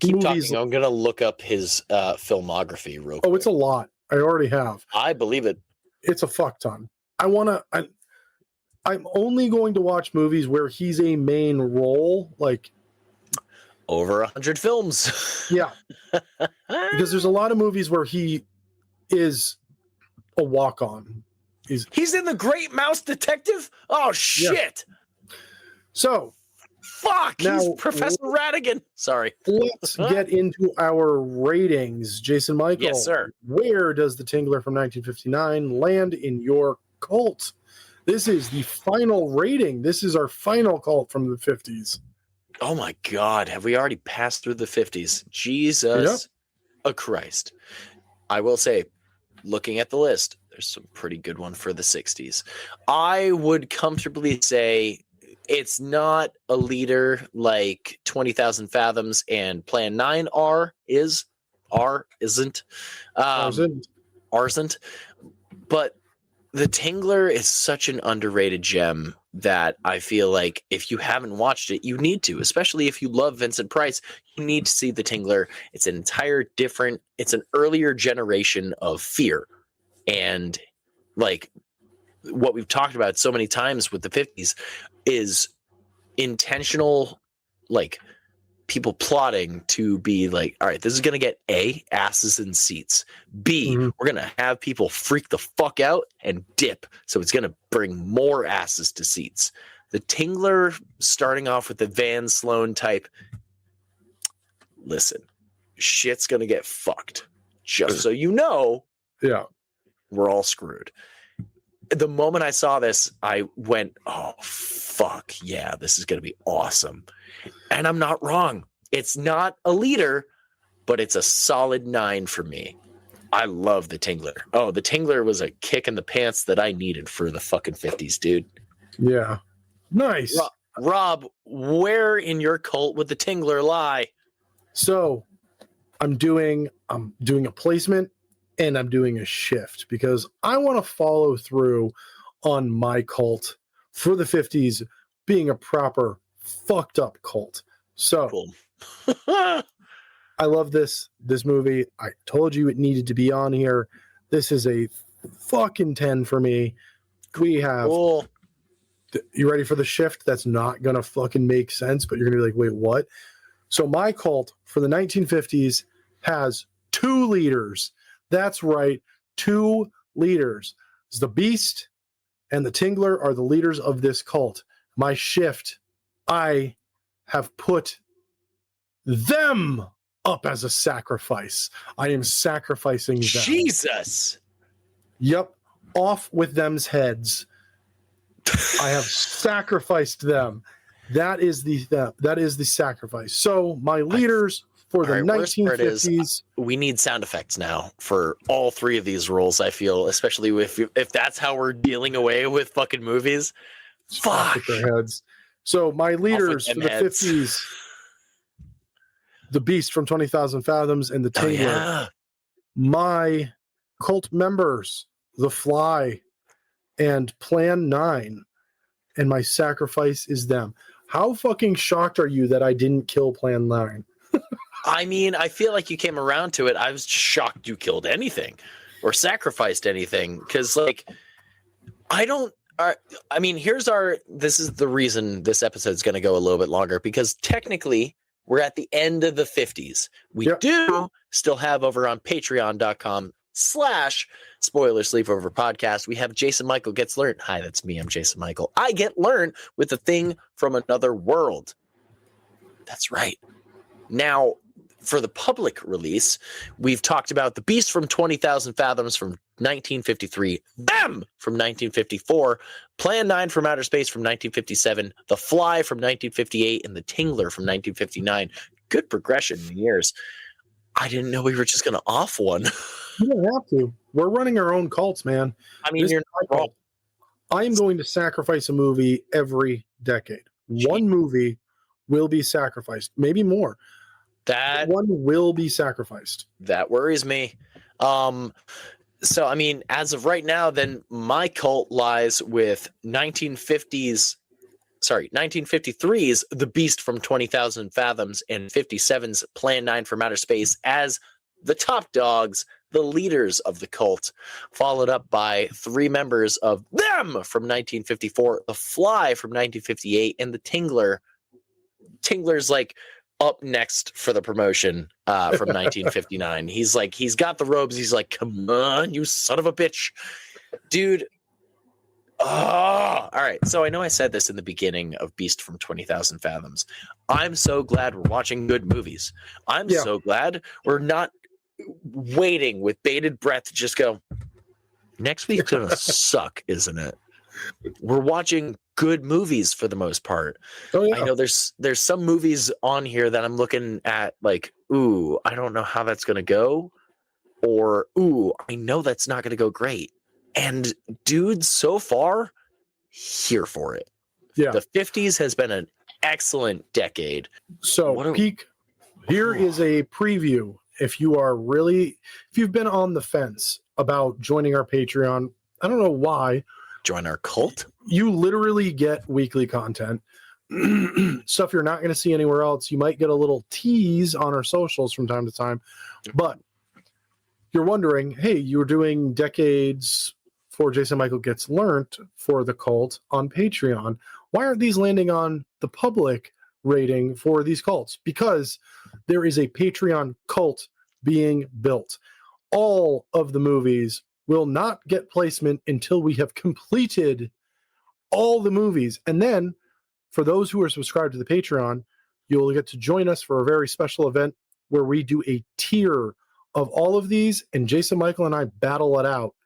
Keep movies. talking. I'm going to look up his filmography real quick. Oh, it's a lot. I already have. I believe it. It's a fuck ton. I'm only going to watch movies where he's a main role. Like, Over 100 films. yeah, because there's a lot of movies where he is a walk-on. He's in The Great Mouse Detective? Oh, shit. So Fuck. Now- He's Professor Ratigan. Sorry. let's get into our ratings. Jason Michael. Yes, sir. Where does the Tingler from 1959 land in your cult? This is the final rating. This is our final cult from the 50s. Oh my God, have we already passed through the 50s? Jesus Christ. I will say, looking at the list, there's some pretty good one for the 60s. I would comfortably say it's not a leader like 20,000 Fathoms and Plan 9 isn't. Arsn't. But the Tingler is such an underrated gem that I feel like if you haven't watched it, you need to, especially if you love Vincent Price, you need to see the Tingler. It's an it's an earlier generation of fear. And like what we've talked about so many times with the 50s is intentional, like people plotting to be like, all right, this is going to get A, asses in seats. B, Mhm. we're going to have people freak the fuck out and dip. So it's going to bring more asses to seats. The Tingler, starting off with the Van Sloan type, listen, shit's going to get fucked. Just so you know, Yeah. we're all screwed. The moment I saw this, I went, oh, fuck, yeah, this is going to be awesome. And I'm not wrong. It's not a leader, but it's a solid 9 for me. I love the Tingler. Oh, the Tingler was a kick in the pants that I needed for the fucking 50s, dude. Yeah. Nice. Rob, where in your cult would the Tingler lie? So I'm doing a placement and I'm doing a shift because I want to follow through on my cult for the 50s being a proper fucked up cult. So Cool. I love this movie. I told you it needed to be on here. This is a fucking 10 for me. We have Cool. You ready for the shift? That's not gonna fucking make sense, but you're gonna be like, wait, what? So my cult for the 1950s has 2 leaders. That's right, 2 leaders. The Beast and the Tingler are the leaders of this cult. My shift, I have put them up as a sacrifice. I am sacrificing them. Jesus. Yep, off with them's heads. I have sacrificed them. That is the sacrifice. So my leaders for the 1950s. We need sound effects now for all 3 of these roles. I feel, especially if that's how we're dealing away with fucking movies. Fuck With their heads. So my leaders for the 50s, the Beast from 20,000 Fathoms and the Tingler. Yeah. My cult members, the Fly and Plan 9, and my sacrifice is them. How fucking shocked are you that I didn't kill Plan 9? I mean, I feel like you came around to it. I was shocked you killed anything or sacrificed anything because, like, this is the reason this episode is going to go a little bit longer because technically we're at the end of the 50s. We do still have over on patreon.com/spoiler sleepover podcast. We have Jason Michael Gets Learned. Hi, that's me. I'm Jason Michael. I get learned with a thing from another world. That's right. Now, for the public release, we've talked about The Beast from 20,000 Fathoms from 1953, Them from 1954, Plan 9 from Outer Space from 1957, The Fly from 1958, and The Tingler from 1959. Good progression in years. I didn't know we were just going to off one. You don't have to. We're running our own cults, man. I mean, you're not wrong. I am going to sacrifice a movie every decade. One movie will be sacrificed, maybe more. That one will be sacrificed. That worries me. So, I mean, as of right now, then my cult lies with 1953's The Beast from 20,000 Fathoms and 57's Plan 9 from Outer Space as the top dogs, the leaders of the cult, followed up by 3 members of Them from 1954, The Fly from 1958, and the Tingler. Tingler's like up next for the promotion from 1959. He's got the robes. He's like, come on, you son of a bitch. Dude. Oh, all right. So I know I said this in the beginning of Beast from 20,000 Fathoms. I'm so glad we're watching good movies. I'm so glad we're not waiting with bated breath to just go, next week's going to suck, isn't it? We're watching good movies for the most part. Oh, yeah. I know there's some movies on here that I'm looking at like, ooh, I don't know how that's going to go. Or, ooh, I know that's not going to go great. And dude, so far, here for it. Yeah. The 50s has been an excellent decade. So here is a preview. If you've been on the fence about joining our Patreon, I don't know why. Join our cult? You literally get weekly content. Stuff you're not going to see anywhere else. You might get a little tease on our socials from time to time. But you're wondering, hey, you were doing decades for Jason Michael Gets Learned for the cult on Patreon. Why aren't these landing on the public rating for these cults? Because there is a Patreon cult being built. All of the movies will not get placement until we have completed all the movies. And then for those who are subscribed to the Patreon, you'll get to join us for a very special event where we do a tier of all of these, and Jason Michael and I battle it out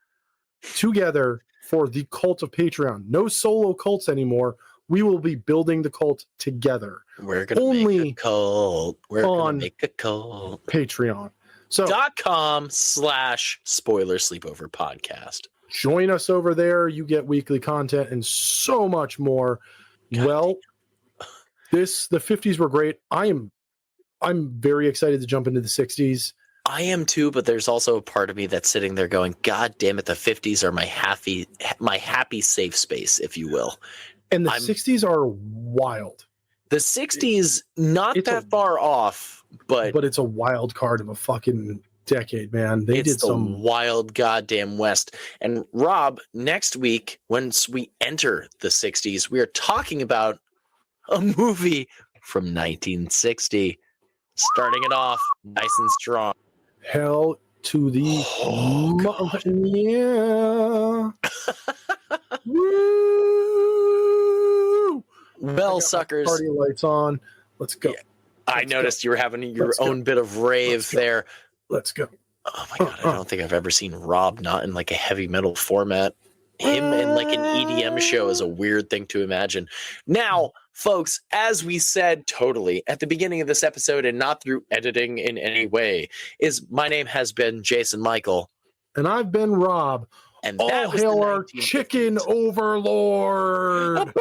together for the cult of Patreon. No solo cults anymore. We will be building the cult together. We're going to make a cult. We're going to make a cult. Patreon. So .com/spoiler sleepover podcast. join us over there. You get weekly content and so much more. God well, the 50s were great. I'm very excited to jump into the 60s. I am too, but there's also a part of me that's sitting there going, God damn it, the 50s are my happy safe space, if you will. And the 60s are wild. The 60s, not It's that far off, but it's a wild card of a fucking decade, man. They it's did the some wild goddamn West. And Rob, next week, once we enter the 60s, we are talking about a movie from 1960, starting it off nice and strong. hell to the yeah. Woo! Well, suckers. Party lights on. Let's go. Yeah. I noticed you were having your own bit of rave there. Let's go. Oh my God, I don't think I've ever seen Rob not in like a heavy metal format. Him in like an EDM show is a weird thing to imagine. Now, folks, as we said totally at the beginning of this episode and not through editing in any way, is my name has been Jason Michael. And I've been Rob. And All that was hail the our 1950s. chicken overlord.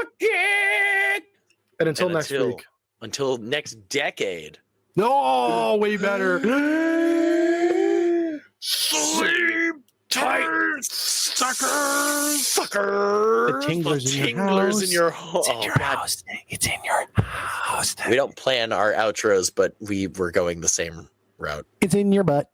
And until And next week. Until next decade. No, way better. Sleep tight, suckers. The tinglers in your house. in your home. It's in your house. It's in your house. We don't plan our outros, but we were going the same route. It's in your butt.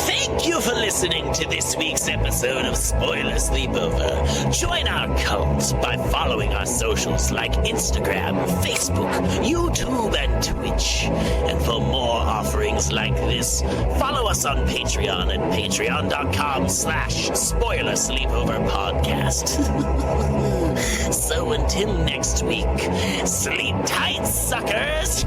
Thank you for listening to this week's episode of Spoiler Sleepover. Join our cult by following our socials like Instagram, Facebook, YouTube, and Twitch. And for more offerings like this, follow us on Patreon at patreon.com/Spoiler Sleepover Podcast. So until next week, sleep tight, suckers!